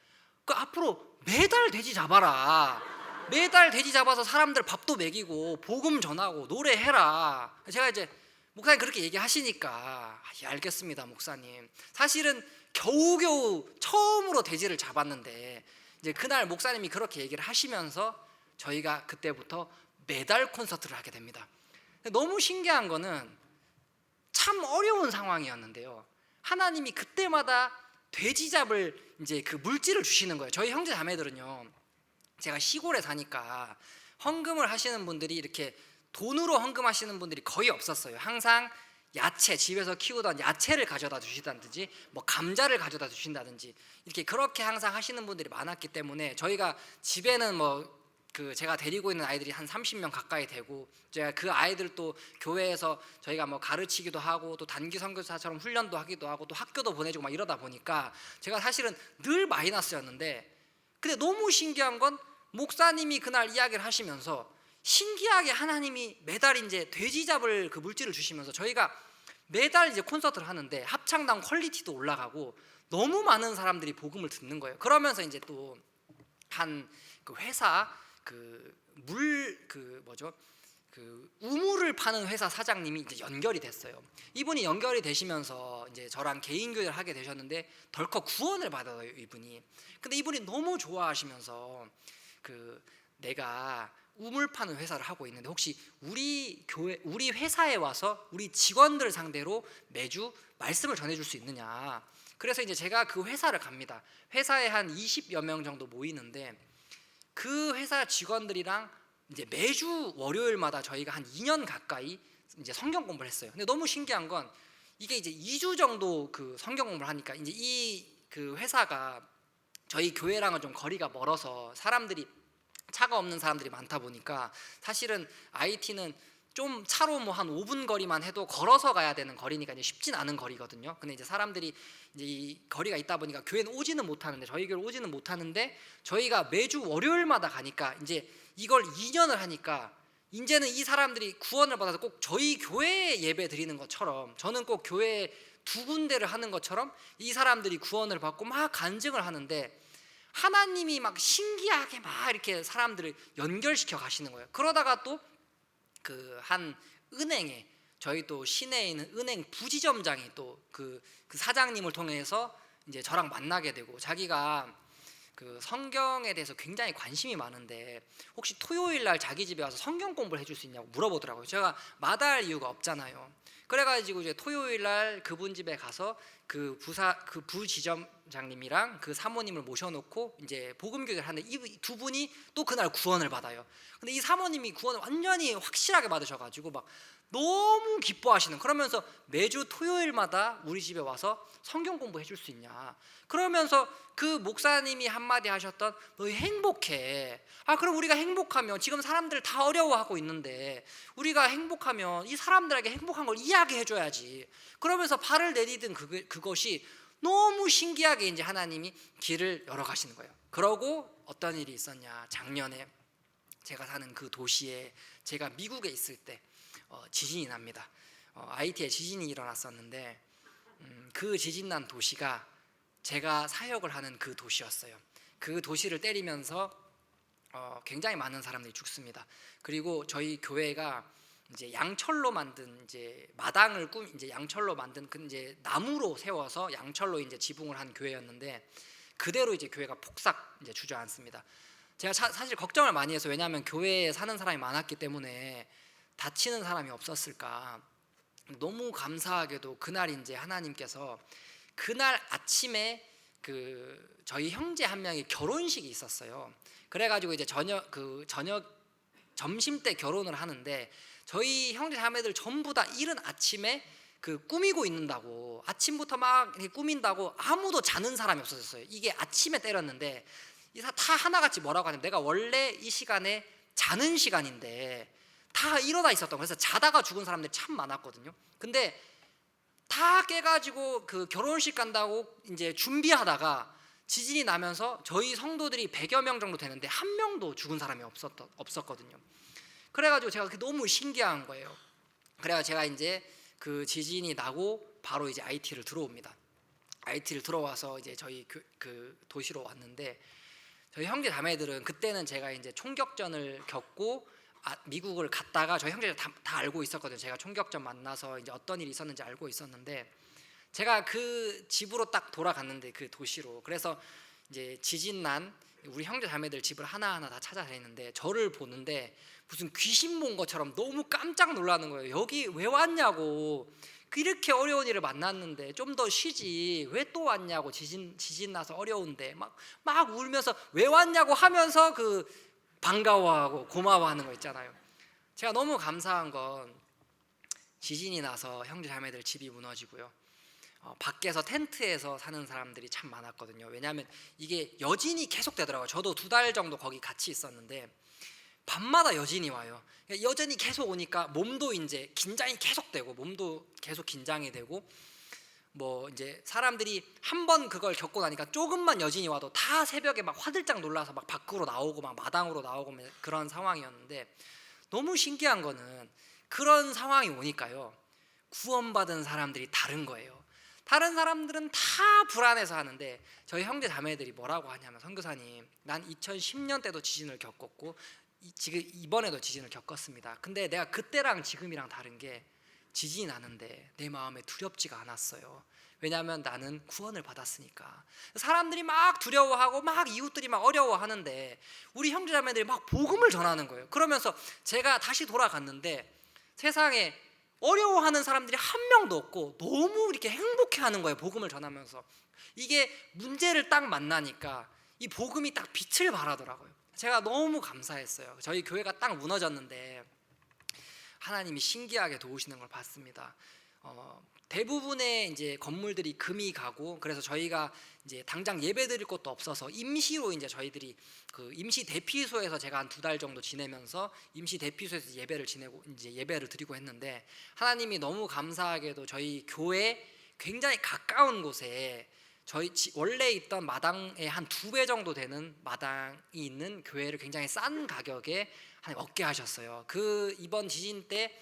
그 앞으로 매달 돼지 잡아라. 매달 돼지 잡아서 사람들 밥도 먹이고 복음 전하고 노래해라. 제가 이제 목사님 그렇게 얘기하시니까 예, 알겠습니다 목사님. 사실은 겨우겨우 처음으로 돼지를 잡았는데 이제 그날 목사님이 그렇게 얘기를 하시면서 저희가 그때부터 매달 콘서트를 하게 됩니다. 너무 신기한 거는 참 어려운 상황이었는데요. 하나님이 그때마다 돼지 잡을 이제 그 물질을 주시는 거예요. 저희 형제 자매들은요. 제가 시골에 사니까 헌금을 하시는 분들이 이렇게 돈으로 헌금하시는 분들이 거의 없었어요. 항상 야채 집에서 키우던 야채를 가져다 주시다든지 뭐 감자를 가져다 주신다든지 이렇게 그렇게 항상 하시는 분들이 많았기 때문에 저희가 집에는 뭐 제가 데리고 있는 아이들이 한 30명 가까이 되고 제가 그 아이들 또 교회에서 저희가 뭐 가르치기도 하고 또 단기 선교사처럼 훈련도 하기도 하고 또 학교도 보내주고 막 이러다 보니까 제가 사실은 늘 마이너스였는데 근데 너무 신기한 건 목사님이 그날 이야기를 하시면서 신기하게 하나님이 매달 이제 돼지 잡을 그 물질을 주시면서 저희가 매달 이제 콘서트를 하는데 합창단 퀄리티도 올라가고 너무 많은 사람들이 복음을 듣는 거예요. 그러면서 이제 또 한 그 회사 우물을 파는 회사 사장님이 이제 연결이 됐어요. 이분이 연결이 되시면서 이제 저랑 개인 교회를 하게 되셨는데 덜컥 구원을 받아요 이분이. 근데 이분이 너무 좋아하시면서 내가 우물 파는 회사를 하고 있는데 혹시 우리 회사에 와서 우리 직원들 상대로 매주 말씀을 전해줄 수 있느냐. 그래서 이제 제가 그 회사를 갑니다. 회사에 한 20여 명 정도 모이는데 그 회사 직원들이랑 이제 매주 월요일마다 저희가 한 2년 가까이 이제 성경 공부를 했어요. 근데 너무 신기한 건 이게 이제 2주 정도 그 성경 공부를 하니까 이제 이 그 회사가 저희 교회랑은 좀 거리가 멀어서 사람들이 차가 없는 사람들이 많다 보니까 사실은 IT는 좀 차로 뭐 한 5분 거리만 해도 걸어서 가야 되는 거리니까 이제 쉽진 않은 거리거든요. 근데 이제 사람들이 이제 이 거리가 있다 보니까 교회는 오지는 못하는데 저희 교회 오지는 못하는데 저희가 매주 월요일마다 가니까 이제 이걸 2년을 하니까 이제는 이 사람들이 구원을 받아서 꼭 저희 교회에 예배 드리는 것처럼 저는 꼭 교회 두 군데를 하는 것처럼 이 사람들이 구원을 받고 막 간증을 하는데 하나님이 막 신기하게 막 이렇게 사람들을 연결시켜 가시는 거예요. 그러다가 또 한 은행에 저희 또 시내에 있는 은행 부지점장이 또 그 사장님을 통해서 이제 저랑 만나게 되고 자기가 그 성경에 대해서 굉장히 관심이 많은데 혹시 토요일 날 자기 집에 와서 성경 공부를 해줄 수 있냐고 물어보더라고요. 제가 마다할 이유가 없잖아요. 그래가지고 이제 토요일 날 그분 집에 가서 그 부원장님이랑 그 사모님을 모셔놓고 이제 복음 교육을 하는데 이 두 분이 또 그날 구원을 받아요. 근데 이 사모님이 구원을 완전히 확실하게 받으셔가지고 막 너무 기뻐하시는, 그러면서 매주 토요일마다 우리 집에 와서 성경 공부해 줄 수 있냐, 그러면서 그 목사님이 한마디 하셨던 너희 행복해. 그럼 우리가 행복하면 지금 사람들 다 어려워하고 있는데 우리가 행복하면 이 사람들에게 행복한 걸 이야기해 줘야지, 그러면서 발을 내디딘 그것이 너무 신기하게 이제 하나님이 길을 열어 가시는 거예요. 그러고 어떤 일이 있었냐, 작년에 제가 사는 그 도시에, 제가 미국에 있을 때 지진이 납니다. IT에 지진이 일어났었는데 그 지진 난 도시가 제가 사역을 하는 그 도시였어요. 그 도시를 때리면서 굉장히 많은 사람들이 죽습니다. 그리고 저희 교회가 이제 양철로 만든 이제 마당을 이제 양철로 만든 그 이제 나무로 세워서 양철로 이제 지붕을 한 교회였는데 그대로 이제 교회가 폭삭 이제 주저앉습니다. 제가 사실 걱정을 많이 해서, 왜냐하면 교회에 사는 사람이 많았기 때문에 다치는 사람이 없었을까. 너무 감사하게도 그날 이제 하나님께서 그날 아침에 그 저희 형제 한 명이 결혼식이 있었어요. 그래가지고 이제 저녁 점심 때 결혼을 하는데 저희 형제 자매들 전부 다 이른 아침에 그 꾸미고 있는다고, 아침부터 막 이렇게 꾸민다고 아무도 자는 사람이 없어졌어요. 이게 아침에 때렸는데 다 하나같이 뭐라고 하냐면, 내가 원래 이 시간에 자는 시간인데 다 일어나 있었던 거예요. 그래서 자다가 죽은 사람들이 참 많았거든요. 근데 다 깨가지고 그 결혼식 간다고 이제 준비하다가 지진이 나면서 저희 성도들이 100여 명 정도 되는데 한 명도 죽은 사람이 없었거든요. 그래가지고 제가 너무 신기한 거예요. 그래가 제가 이제 그 지진이 나고 바로 이제 IT를 들어옵니다. IT를 들어와서 이제 저희 그 도시로 왔는데, 저희 형제 자매들은 그때는 제가 이제 총격전을 겪고 미국을 갔다가 저희 형제들 다 알고 있었거든요. 제가 총격전 만나서 이제 어떤 일이 있었는지 알고 있었는데, 제가 그 집으로 딱 돌아갔는데 그 도시로, 그래서 이제 지진 난 우리 형제 자매들 집을 하나하나 다 찾아다니는데 저를 보는데 무슨 귀신 본 것처럼 너무 깜짝 놀라는 거예요. 여기 왜 왔냐고, 이렇게 어려운 일을 만났는데 좀 더 쉬지 왜 또 왔냐고, 지진 나서 어려운데 막 울면서 왜 왔냐고 하면서 그 반가워하고 고마워하는 거 있잖아요. 제가 너무 감사한 건 지진이 나서 형제 자매들 집이 무너지고요, 밖에서 텐트에서 사는 사람들이 참 많았거든요. 왜냐하면 이게 여진이 계속 되더라고요. 저도 2달 정도 거기 같이 있었는데 밤마다 여진이 와요. 여진이 계속 오니까 몸도 이제 긴장이 계속 되고, 몸도 계속 긴장이 되고, 뭐 이제 사람들이 한 번 그걸 겪고 나니까 조금만 여진이 와도 다 새벽에 막 화들짝 놀라서 막 밖으로 나오고 막 마당으로 나오고 그런 상황이었는데, 너무 신기한 거는 그런 상황이 오니까요, 구원받은 사람들이 다른 거예요. 다른 사람들은 다 불안해서 하는데 저희 형제 자매들이 뭐라고 하냐면, 선교사님, 난 2010년 때도 지진을 겪었고 지금 이번에도 지진을 겪었습니다. 근데 내가 그때랑 지금이랑 다른 게 지진이 나는데 내 마음에 두렵지가 않았어요. 왜냐하면 나는 구원을 받았으니까. 사람들이 막 두려워하고 막 이웃들이 막 어려워하는데 우리 형제자매들이 막 복음을 전하는 거예요. 그러면서 제가 다시 돌아갔는데 세상에 어려워하는 사람들이 한 명도 없고 너무 이렇게 행복해하는 거예요. 복음을 전하면서. 이게 문제를 딱 만나니까 이 복음이 딱 빛을 발하더라고요. 제가 너무 감사했어요. 저희 교회가 딱 무너졌는데 하나님이 신기하게 도우시는 걸 봤습니다. 대부분의 이제 건물들이 금이 가고, 그래서 저희가 이제 당장 예배 드릴 곳도 없어서 임시로 이제 저희들이 그 임시 대피소에서 제가 한 2달 정도 지내면서 임시 대피소에서 예배를 지내고 이제 예배를 드리고 했는데, 하나님이 너무 감사하게도 저희 교회 굉장히 가까운 곳에 저희 원래 있던 마당의 한 2배 정도 되는 마당이 있는 교회를 굉장히 싼 가격에 하나님 얻게 하셨어요. 그 이번 지진 때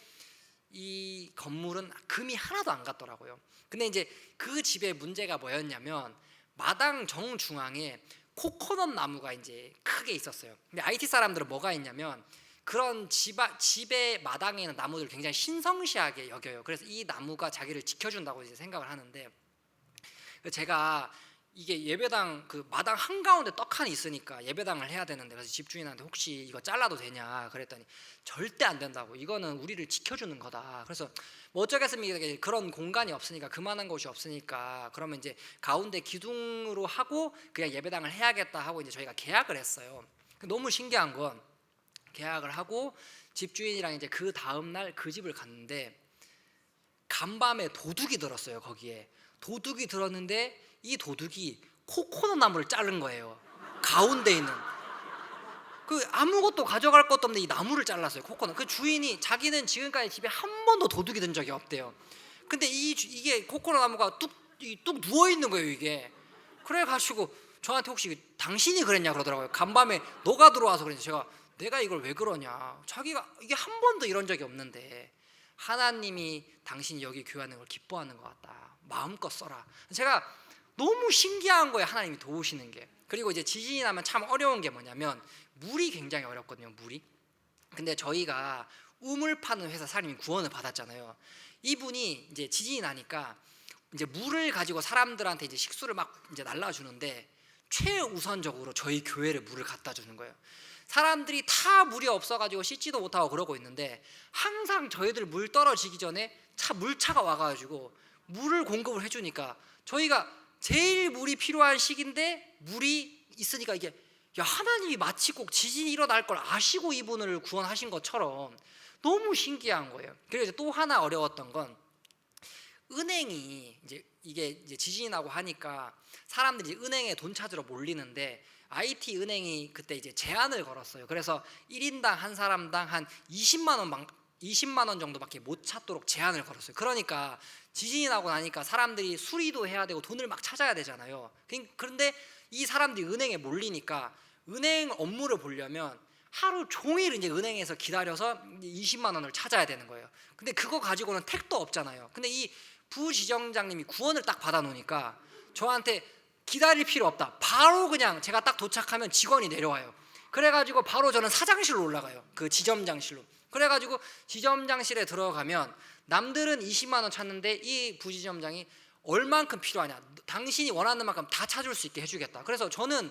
이 건물은 금이 하나도 안 갔더라고요. 근데 이제 그 집의 문제가 뭐였냐면, 마당 정중앙에 코코넛 나무가 이제 크게 있었어요. 근데 IT 사람들은 뭐가 있냐면, 그런 집의 마당에 있는 나무들을 굉장히 신성시하게 여겨요. 그래서 이 나무가 자기를 지켜준다고 이제 생각을 하는데, 제가 이게 예배당 그 마당 한가운데 떡하니 있으니까 예배당을 해야 되는데, 그래서 집주인한테 혹시 이거 잘라도 되냐 그랬더니 절대 안 된다고, 이거는 우리를 지켜주는 거다. 그래서 뭐 어쩌겠습니까, 그런 공간이 없으니까, 그만한 곳이 없으니까 그러면 이제 가운데 기둥으로 하고 그냥 예배당을 해야겠다 하고 이제 저희가 계약을 했어요. 너무 신기한 건, 계약을 하고 집주인이랑 이제 그 다음 날 그 집을 갔는데 간밤에 도둑이 들었어요. 거기에 도둑이 들었는데 이 도둑이 코코넛 나무를 자른 거예요. 가운데 있는 그 아무것도 가져갈 것도 없는데 이 나무를 잘랐어요. 코코넛. 그 주인이 자기는 지금까지 집에 한 번도 도둑이 든 적이 없대요. 근데 이게 코코넛 나무가 뚝 누워 있는 거예요. 이게 그래가지고 저한테 혹시 당신이 그랬냐 그러더라고요. 간밤에 너가 들어와서 그랬는데, 제가 내가 이걸 왜 그러냐, 자기가 이게 한 번도 이런 적이 없는데 하나님이 당신이 여기 교회하는 걸 기뻐하는 것 같다, 마음껏 써라. 제가 너무 신기한 거예요, 하나님이 도우시는 게. 그리고 이제 지진이 나면 참 어려운 게 뭐냐면 물이 굉장히 어렵거든요, 물이. 근데 저희가 우물 파는 회사 사장님이 구원을 받았잖아요. 이분이 이제 지진이 나니까 이제 물을 가지고 사람들한테 이제 식수를 막 이제 날라주는데 최우선적으로 저희 교회를 물을 갖다 주는 거예요. 사람들이 다 물이 없어가지고 씻지도 못하고 그러고 있는데 항상 저희들 물 떨어지기 전에 물차가 와가지고 물을 공급을 해주니까 저희가 제일 물이 필요한 시기인데 물이 있으니까 이게, 야, 하나님이 마치 꼭 지진이 일어날 걸 아시고 이분을 구원하신 것처럼 너무 신기한 거예요. 그리고 이제 또 하나 어려웠던 건, 은행이 이게 이제 지진이 나고 하니까 사람들이 이제 은행에 돈 찾으러 몰리는데 IT 은행이 그때 이제 제한을 걸었어요. 그래서 1인당 한 사람당 한 20만 원 정도밖에 못 찾도록 제한을 걸었어요. 그러니까 지진이 나고 나니까 사람들이 수리도 해야 되고 돈을 막 찾아야 되잖아요. 그런데 이 사람들이 은행에 몰리니까 은행 업무를 보려면 하루 종일 이제 은행에서 기다려서 20만 원을 찾아야 되는 거예요. 근데 그거 가지고는 택도 없잖아요. 근데 이 부지점장님이 구원을 딱 받아 놓으니까 저한테 기다릴 필요 없다, 바로 그냥 제가 딱 도착하면 직원이 내려와요. 그래가지고 바로 저는 사장실로 올라가요. 그 지점장실로. 그래가지고 지점장실에 들어가면 남들은 20만 원 찾는데 이 부지점장이 얼만큼 필요하냐, 당신이 원하는 만큼 다 찾을 수 있게 해주겠다. 그래서 저는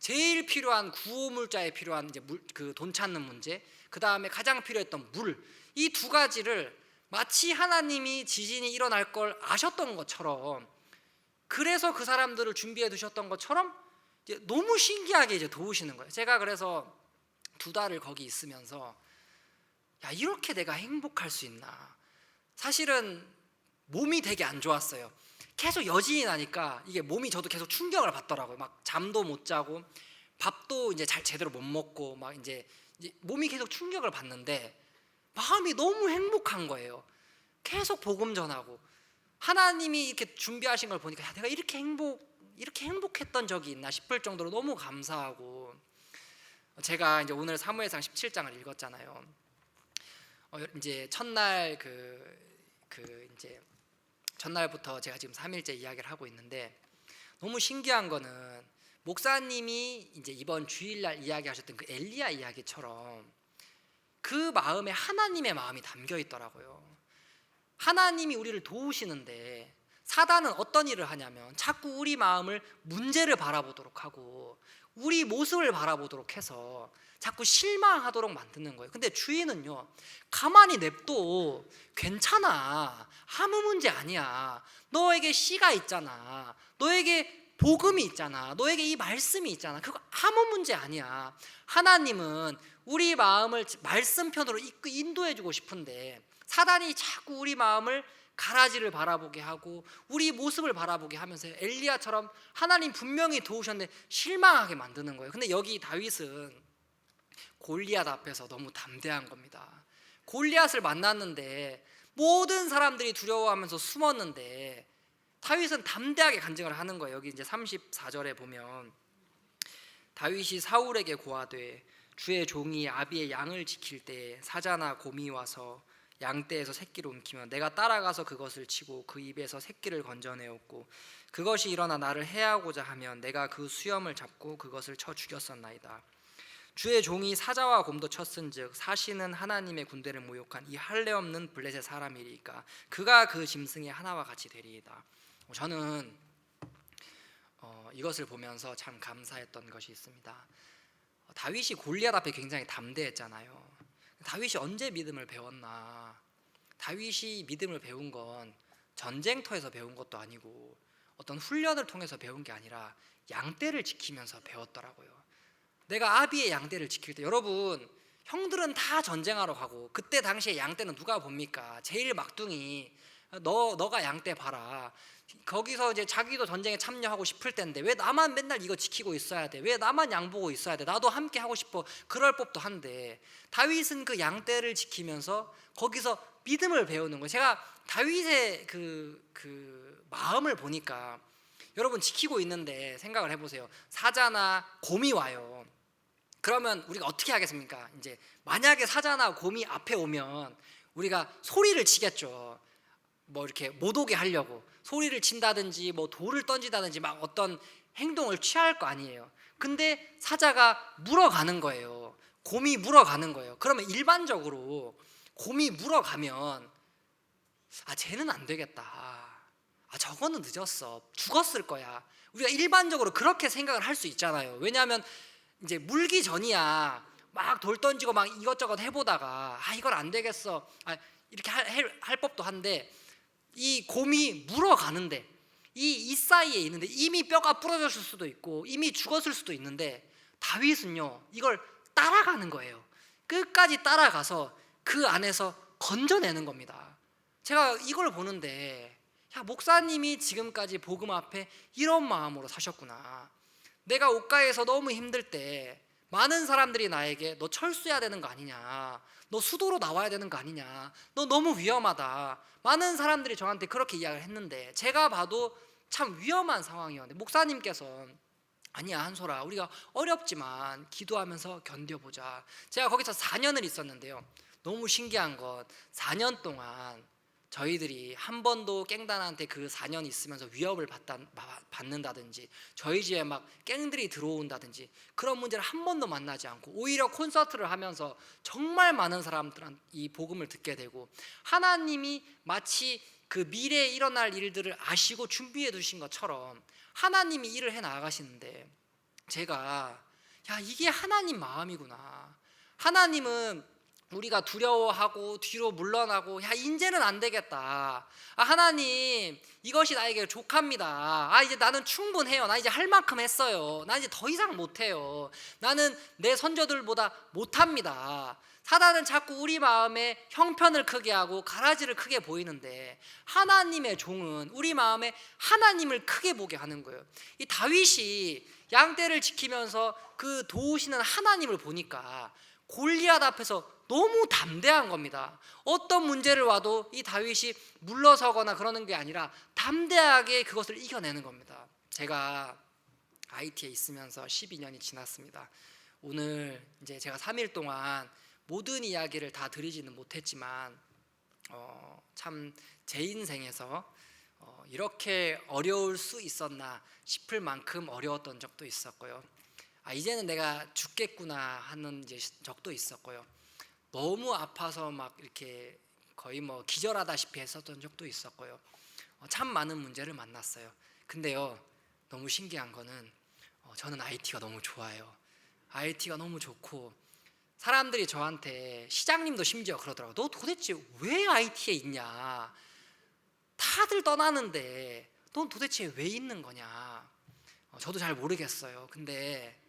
제일 필요한 구호물자에 필요한 이제 그 돈 찾는 문제, 그 다음에 가장 필요했던 물, 이 두 가지를 마치 하나님이 지진이 일어날 걸 아셨던 것처럼, 그래서 그 사람들을 준비해 두셨던 것처럼 이제 너무 신기하게 이제 도우시는 거예요. 제가 그래서 2달을 거기 있으면서, 야, 이렇게 내가 행복할 수 있나. 사실은 몸이 되게 안 좋았어요. 계속 여진이 나니까 이게 몸이, 저도 계속 충격을 받더라고요. 막 잠도 못 자고 밥도 이제 잘 제대로 못 먹고 막 이제 몸이 계속 충격을 받는데 마음이 너무 행복한 거예요. 계속 복음 전하고 하나님이 이렇게 준비하신 걸 보니까, 야, 내가 이렇게 행복했던 적이 있나 싶을 정도로 너무 감사하고, 제가 이제 오늘 사무엘상 17장을 읽었잖아요. 이제 첫날 이제 첫날부터 제가 지금 3일째 이야기를 하고 있는데, 너무 신기한 거는 목사님이 이제 이번 주일날 이야기하셨던 그 엘리야 이야기처럼 그 마음에 하나님의 마음이 담겨 있더라고요. 하나님이 우리를 도우시는데 사단은 어떤 일을 하냐면 자꾸 우리 마음을, 문제를 바라보도록 하고 우리 모습을 바라보도록 해서 자꾸 실망하도록 만드는 거예요. 근데 주인은요, 가만히 냅둬, 괜찮아, 아무 문제 아니야, 너에게 씨가 있잖아, 너에게 복음이 있잖아, 너에게 이 말씀이 있잖아, 그거 아무 문제 아니야. 하나님은 우리 마음을 말씀편으로 인도해주고 싶은데 사단이 자꾸 우리 마음을 가라지를 바라보게 하고 우리 모습을 바라보게 하면서 엘리야처럼 하나님 분명히 도우셨는데 실망하게 만드는 거예요. 근데 여기 다윗은 골리앗 앞에서 너무 담대한 겁니다. 골리앗을 만났는데 모든 사람들이 두려워하면서 숨었는데 다윗은 담대하게 간증을 하는 거예요. 여기 이제 34절에 보면, 다윗이 사울에게 고하되 주의 종이 아비의 양을 지킬 때 사자나 곰이 와서 양떼에서 새끼를 움키면 내가 따라가서 그것을 치고 그 입에서 새끼를 건져내었고 그것이 일어나 나를 해하고자 하면 내가 그 수염을 잡고 그것을 쳐 죽였었나이다. 주의 종이 사자와 곰도 쳤은즉 사시는 하나님의 군대를 모욕한 이 할례 없는 블레셋 사람이리까 그가 그 짐승의 하나와 같이 되리이다. 저는 이것을 보면서 참 감사했던 것이 있습니다. 다윗이 골리앗 앞에 굉장히 담대했잖아요. 다윗이 언제 믿음을 배웠나? 다윗이 믿음을 배운 건 전쟁터에서 배운 것도 아니고 어떤 훈련을 통해서 배운 게 아니라 양떼를 지키면서 배웠더라고요. 내가 아비의 양떼를 지킬 때, 여러분 형들은 다 전쟁하러 가고 그때 당시에 양떼는 누가 봅니까? 제일 막둥이 너가 양떼 봐라. 거기서 이제 자기도 전쟁에 참여하고 싶을 텐데 왜 나만 맨날 이거 지키고 있어야 돼? 왜 나만 양 보고 있어야 돼? 나도 함께 하고 싶어. 그럴 법도 한데 다윗은 그 양떼를 지키면서 거기서 믿음을 배우는 거예요. 제가 다윗의 그 마음을 보니까, 여러분 지키고 있는데 생각을 해보세요. 사자나 곰이 와요. 그러면 우리가 어떻게 하겠습니까? 이제 만약에 사자나 곰이 앞에 오면 우리가 소리를 치겠죠. 뭐 이렇게 못 오게 하려고 소리를 친다든지 뭐 돌을 던지다든지 막 어떤 행동을 취할 거 아니에요. 근데 사자가 물어가는 거예요. 곰이 물어가는 거예요. 그러면 일반적으로 곰이 물어가면 쟤는 안 되겠다. 저거는 늦었어. 죽었을 거야. 우리가 일반적으로 그렇게 생각을 할 수 있잖아요. 왜냐하면 이제 물기 전이야. 막 돌 던지고 막 이것저것 해보다가 이건 안 되겠어. 이렇게 할 법도 한데, 이 곰이 물어가는데 이 사이에 있는데 이미 뼈가 부러졌을 수도 있고 이미 죽었을 수도 있는데 다윗은요 이걸 따라가는 거예요. 끝까지 따라가서 그 안에서 건져내는 겁니다. 제가 이걸 보는데, 목사님이 지금까지 복음 앞에 이런 마음으로 사셨구나. 내가 옷가에서 너무 힘들 때 많은 사람들이 나에게 너 철수해야 되는 거 아니냐, 너 수도로 나와야 되는 거 아니냐, 너 너무 위험하다, 많은 사람들이 저한테 그렇게 이야기를 했는데 제가 봐도 참 위험한 상황이었는데 목사님께서 아니야 한솔아, 우리가 어렵지만 기도하면서 견뎌보자. 제가 거기서 4년을 있었는데요, 너무 신기한 건 4년 동안 저희들이 한 번도 깽단한테 그 4년 있으면서 위협을 받는다든지 저희 집에 막 깽들이 들어온다든지 그런 문제를 한 번도 만나지 않고 오히려 콘서트를 하면서 정말 많은 사람들한 이 복음을 듣게 되고, 하나님이 마치 그 미래에 일어날 일들을 아시고 준비해 두신 것처럼 하나님이 일을 해 나가시는데, 제가 이게 하나님 마음이구나. 하나님은 우리가 두려워하고 뒤로 물러나고 이제는 안 되겠다, 하나님 이것이 나에게 족합니다, 이제 나는 충분해요, 나 이제 할 만큼 했어요, 나 이제 더 이상 못해요, 나는 내 선조들보다 못합니다. 사단은 자꾸 우리 마음에 형편을 크게 하고 가라지를 크게 보이는데 하나님의 종은 우리 마음에 하나님을 크게 보게 하는 거예요. 이 다윗이 양떼를 지키면서 그 도우시는 하나님을 보니까 골리앗 앞에서 너무 담대한 겁니다. 어떤 문제를 와도 이 다윗이 물러서거나 그러는 게 아니라 담대하게 그것을 이겨내는 겁니다. 제가 IT에 있으면서 12년이 지났습니다. 오늘 이제 제가 3일 동안 모든 이야기를 다 드리지는 못했지만 참 제 인생에서 이렇게 어려울 수 있었나 싶을 만큼 어려웠던 적도 있었고요. 이제는 내가 죽겠구나 하는 이제 적도 있었고요. 너무 아파서 막 이렇게 거의 뭐 기절하다시피 했었던 적도 있었고요. 참 많은 문제를 만났어요. 근데요, 너무 신기한 거는 저는 IT가 너무 좋아요. IT가 너무 좋고, 사람들이 저한테, 시장님도 심지어 그러더라고요. 너 도대체 왜 IT에 있냐? 다들 떠나는데 넌 도대체 왜 있는 거냐? 저도 잘 모르겠어요. 근데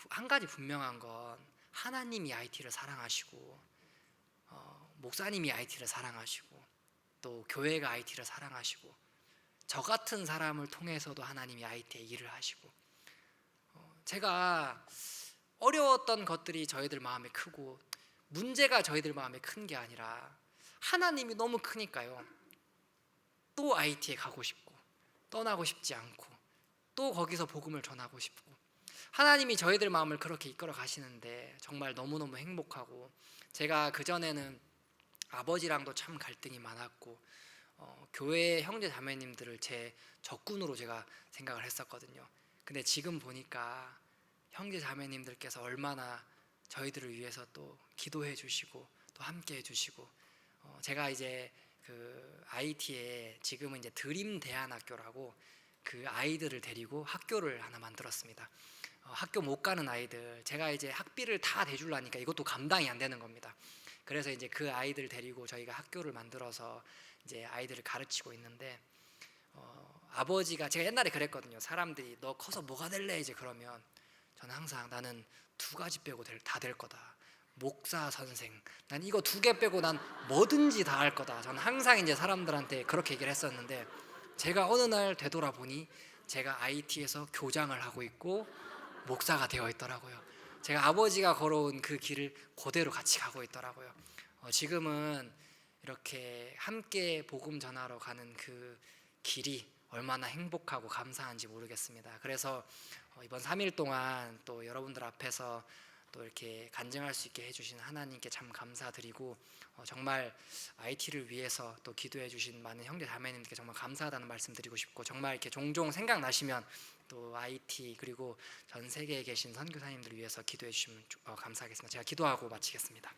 한 가지 분명한 건 하나님이 IT를 사랑하시고 목사님이 IT를 사랑하시고 또 교회가 IT를 사랑하시고 저 같은 사람을 통해서도 하나님이 IT에 일을 하시고, 제가 어려웠던 것들이 저희들 마음에 크고 문제가 저희들 마음에 큰 게 아니라 하나님이 너무 크니까요, 또 IT에 가고 싶고 떠나고 싶지 않고 또 거기서 복음을 전하고 싶고, 하나님이 저희들 마음을 그렇게 이끌어 가시는데 정말 너무너무 행복하고, 제가 그전에는 아버지랑도 참 갈등이 많았고 교회 형제 자매님들을 제 적군으로 제가 생각을 했었거든요. 근데 지금 보니까 형제 자매님들께서 얼마나 저희들을 위해서 또 기도해 주시고 또 함께 해 주시고, 제가 이제 그 IT에 지금은 이제 드림 대안학교라고 그 아이들을 데리고 학교를 하나 만들었습니다. 학교 못 가는 아이들, 제가 이제 학비를 다 대주려니까 이것도 감당이 안 되는 겁니다. 그래서 이제 그 아이들 데리고 저희가 학교를 만들어서 이제 아이들을 가르치고 있는데, 아버지가, 제가 옛날에 그랬거든요. 사람들이 너 커서 뭐가 될래 이제 그러면 저는 항상 나는 두 가지 빼고 다 될 거다. 목사, 선생. 난 이거 두 개 빼고 난 뭐든지 다 할 거다. 저는 항상 이제 사람들한테 그렇게 얘기를 했었는데, 제가 어느 날 되돌아보니 제가 IT에서 교장을 하고 있고 목사가 되어 있더라고요. 제가 아버지가 걸어온 그 길을 그대로 같이 가고 있더라고요. 지금은 이렇게 함께 복음 전하러 가는 그 길이 얼마나 행복하고 감사한지 모르겠습니다. 그래서 이번 3일 동안 또 여러분들 앞에서 또 이렇게 간증할 수 있게 해주신 하나님께 참 감사드리고, 정말 IT를 위해서 또 기도해 주신 많은 형제 자매님들께 정말 감사하다는 말씀 드리고 싶고, 정말 이렇게 종종 생각나시면 또 IT 그리고 전 세계에 계신 선교사님들을 위해서 기도해 주시면 감사하겠습니다. 제가 기도하고 마치겠습니다.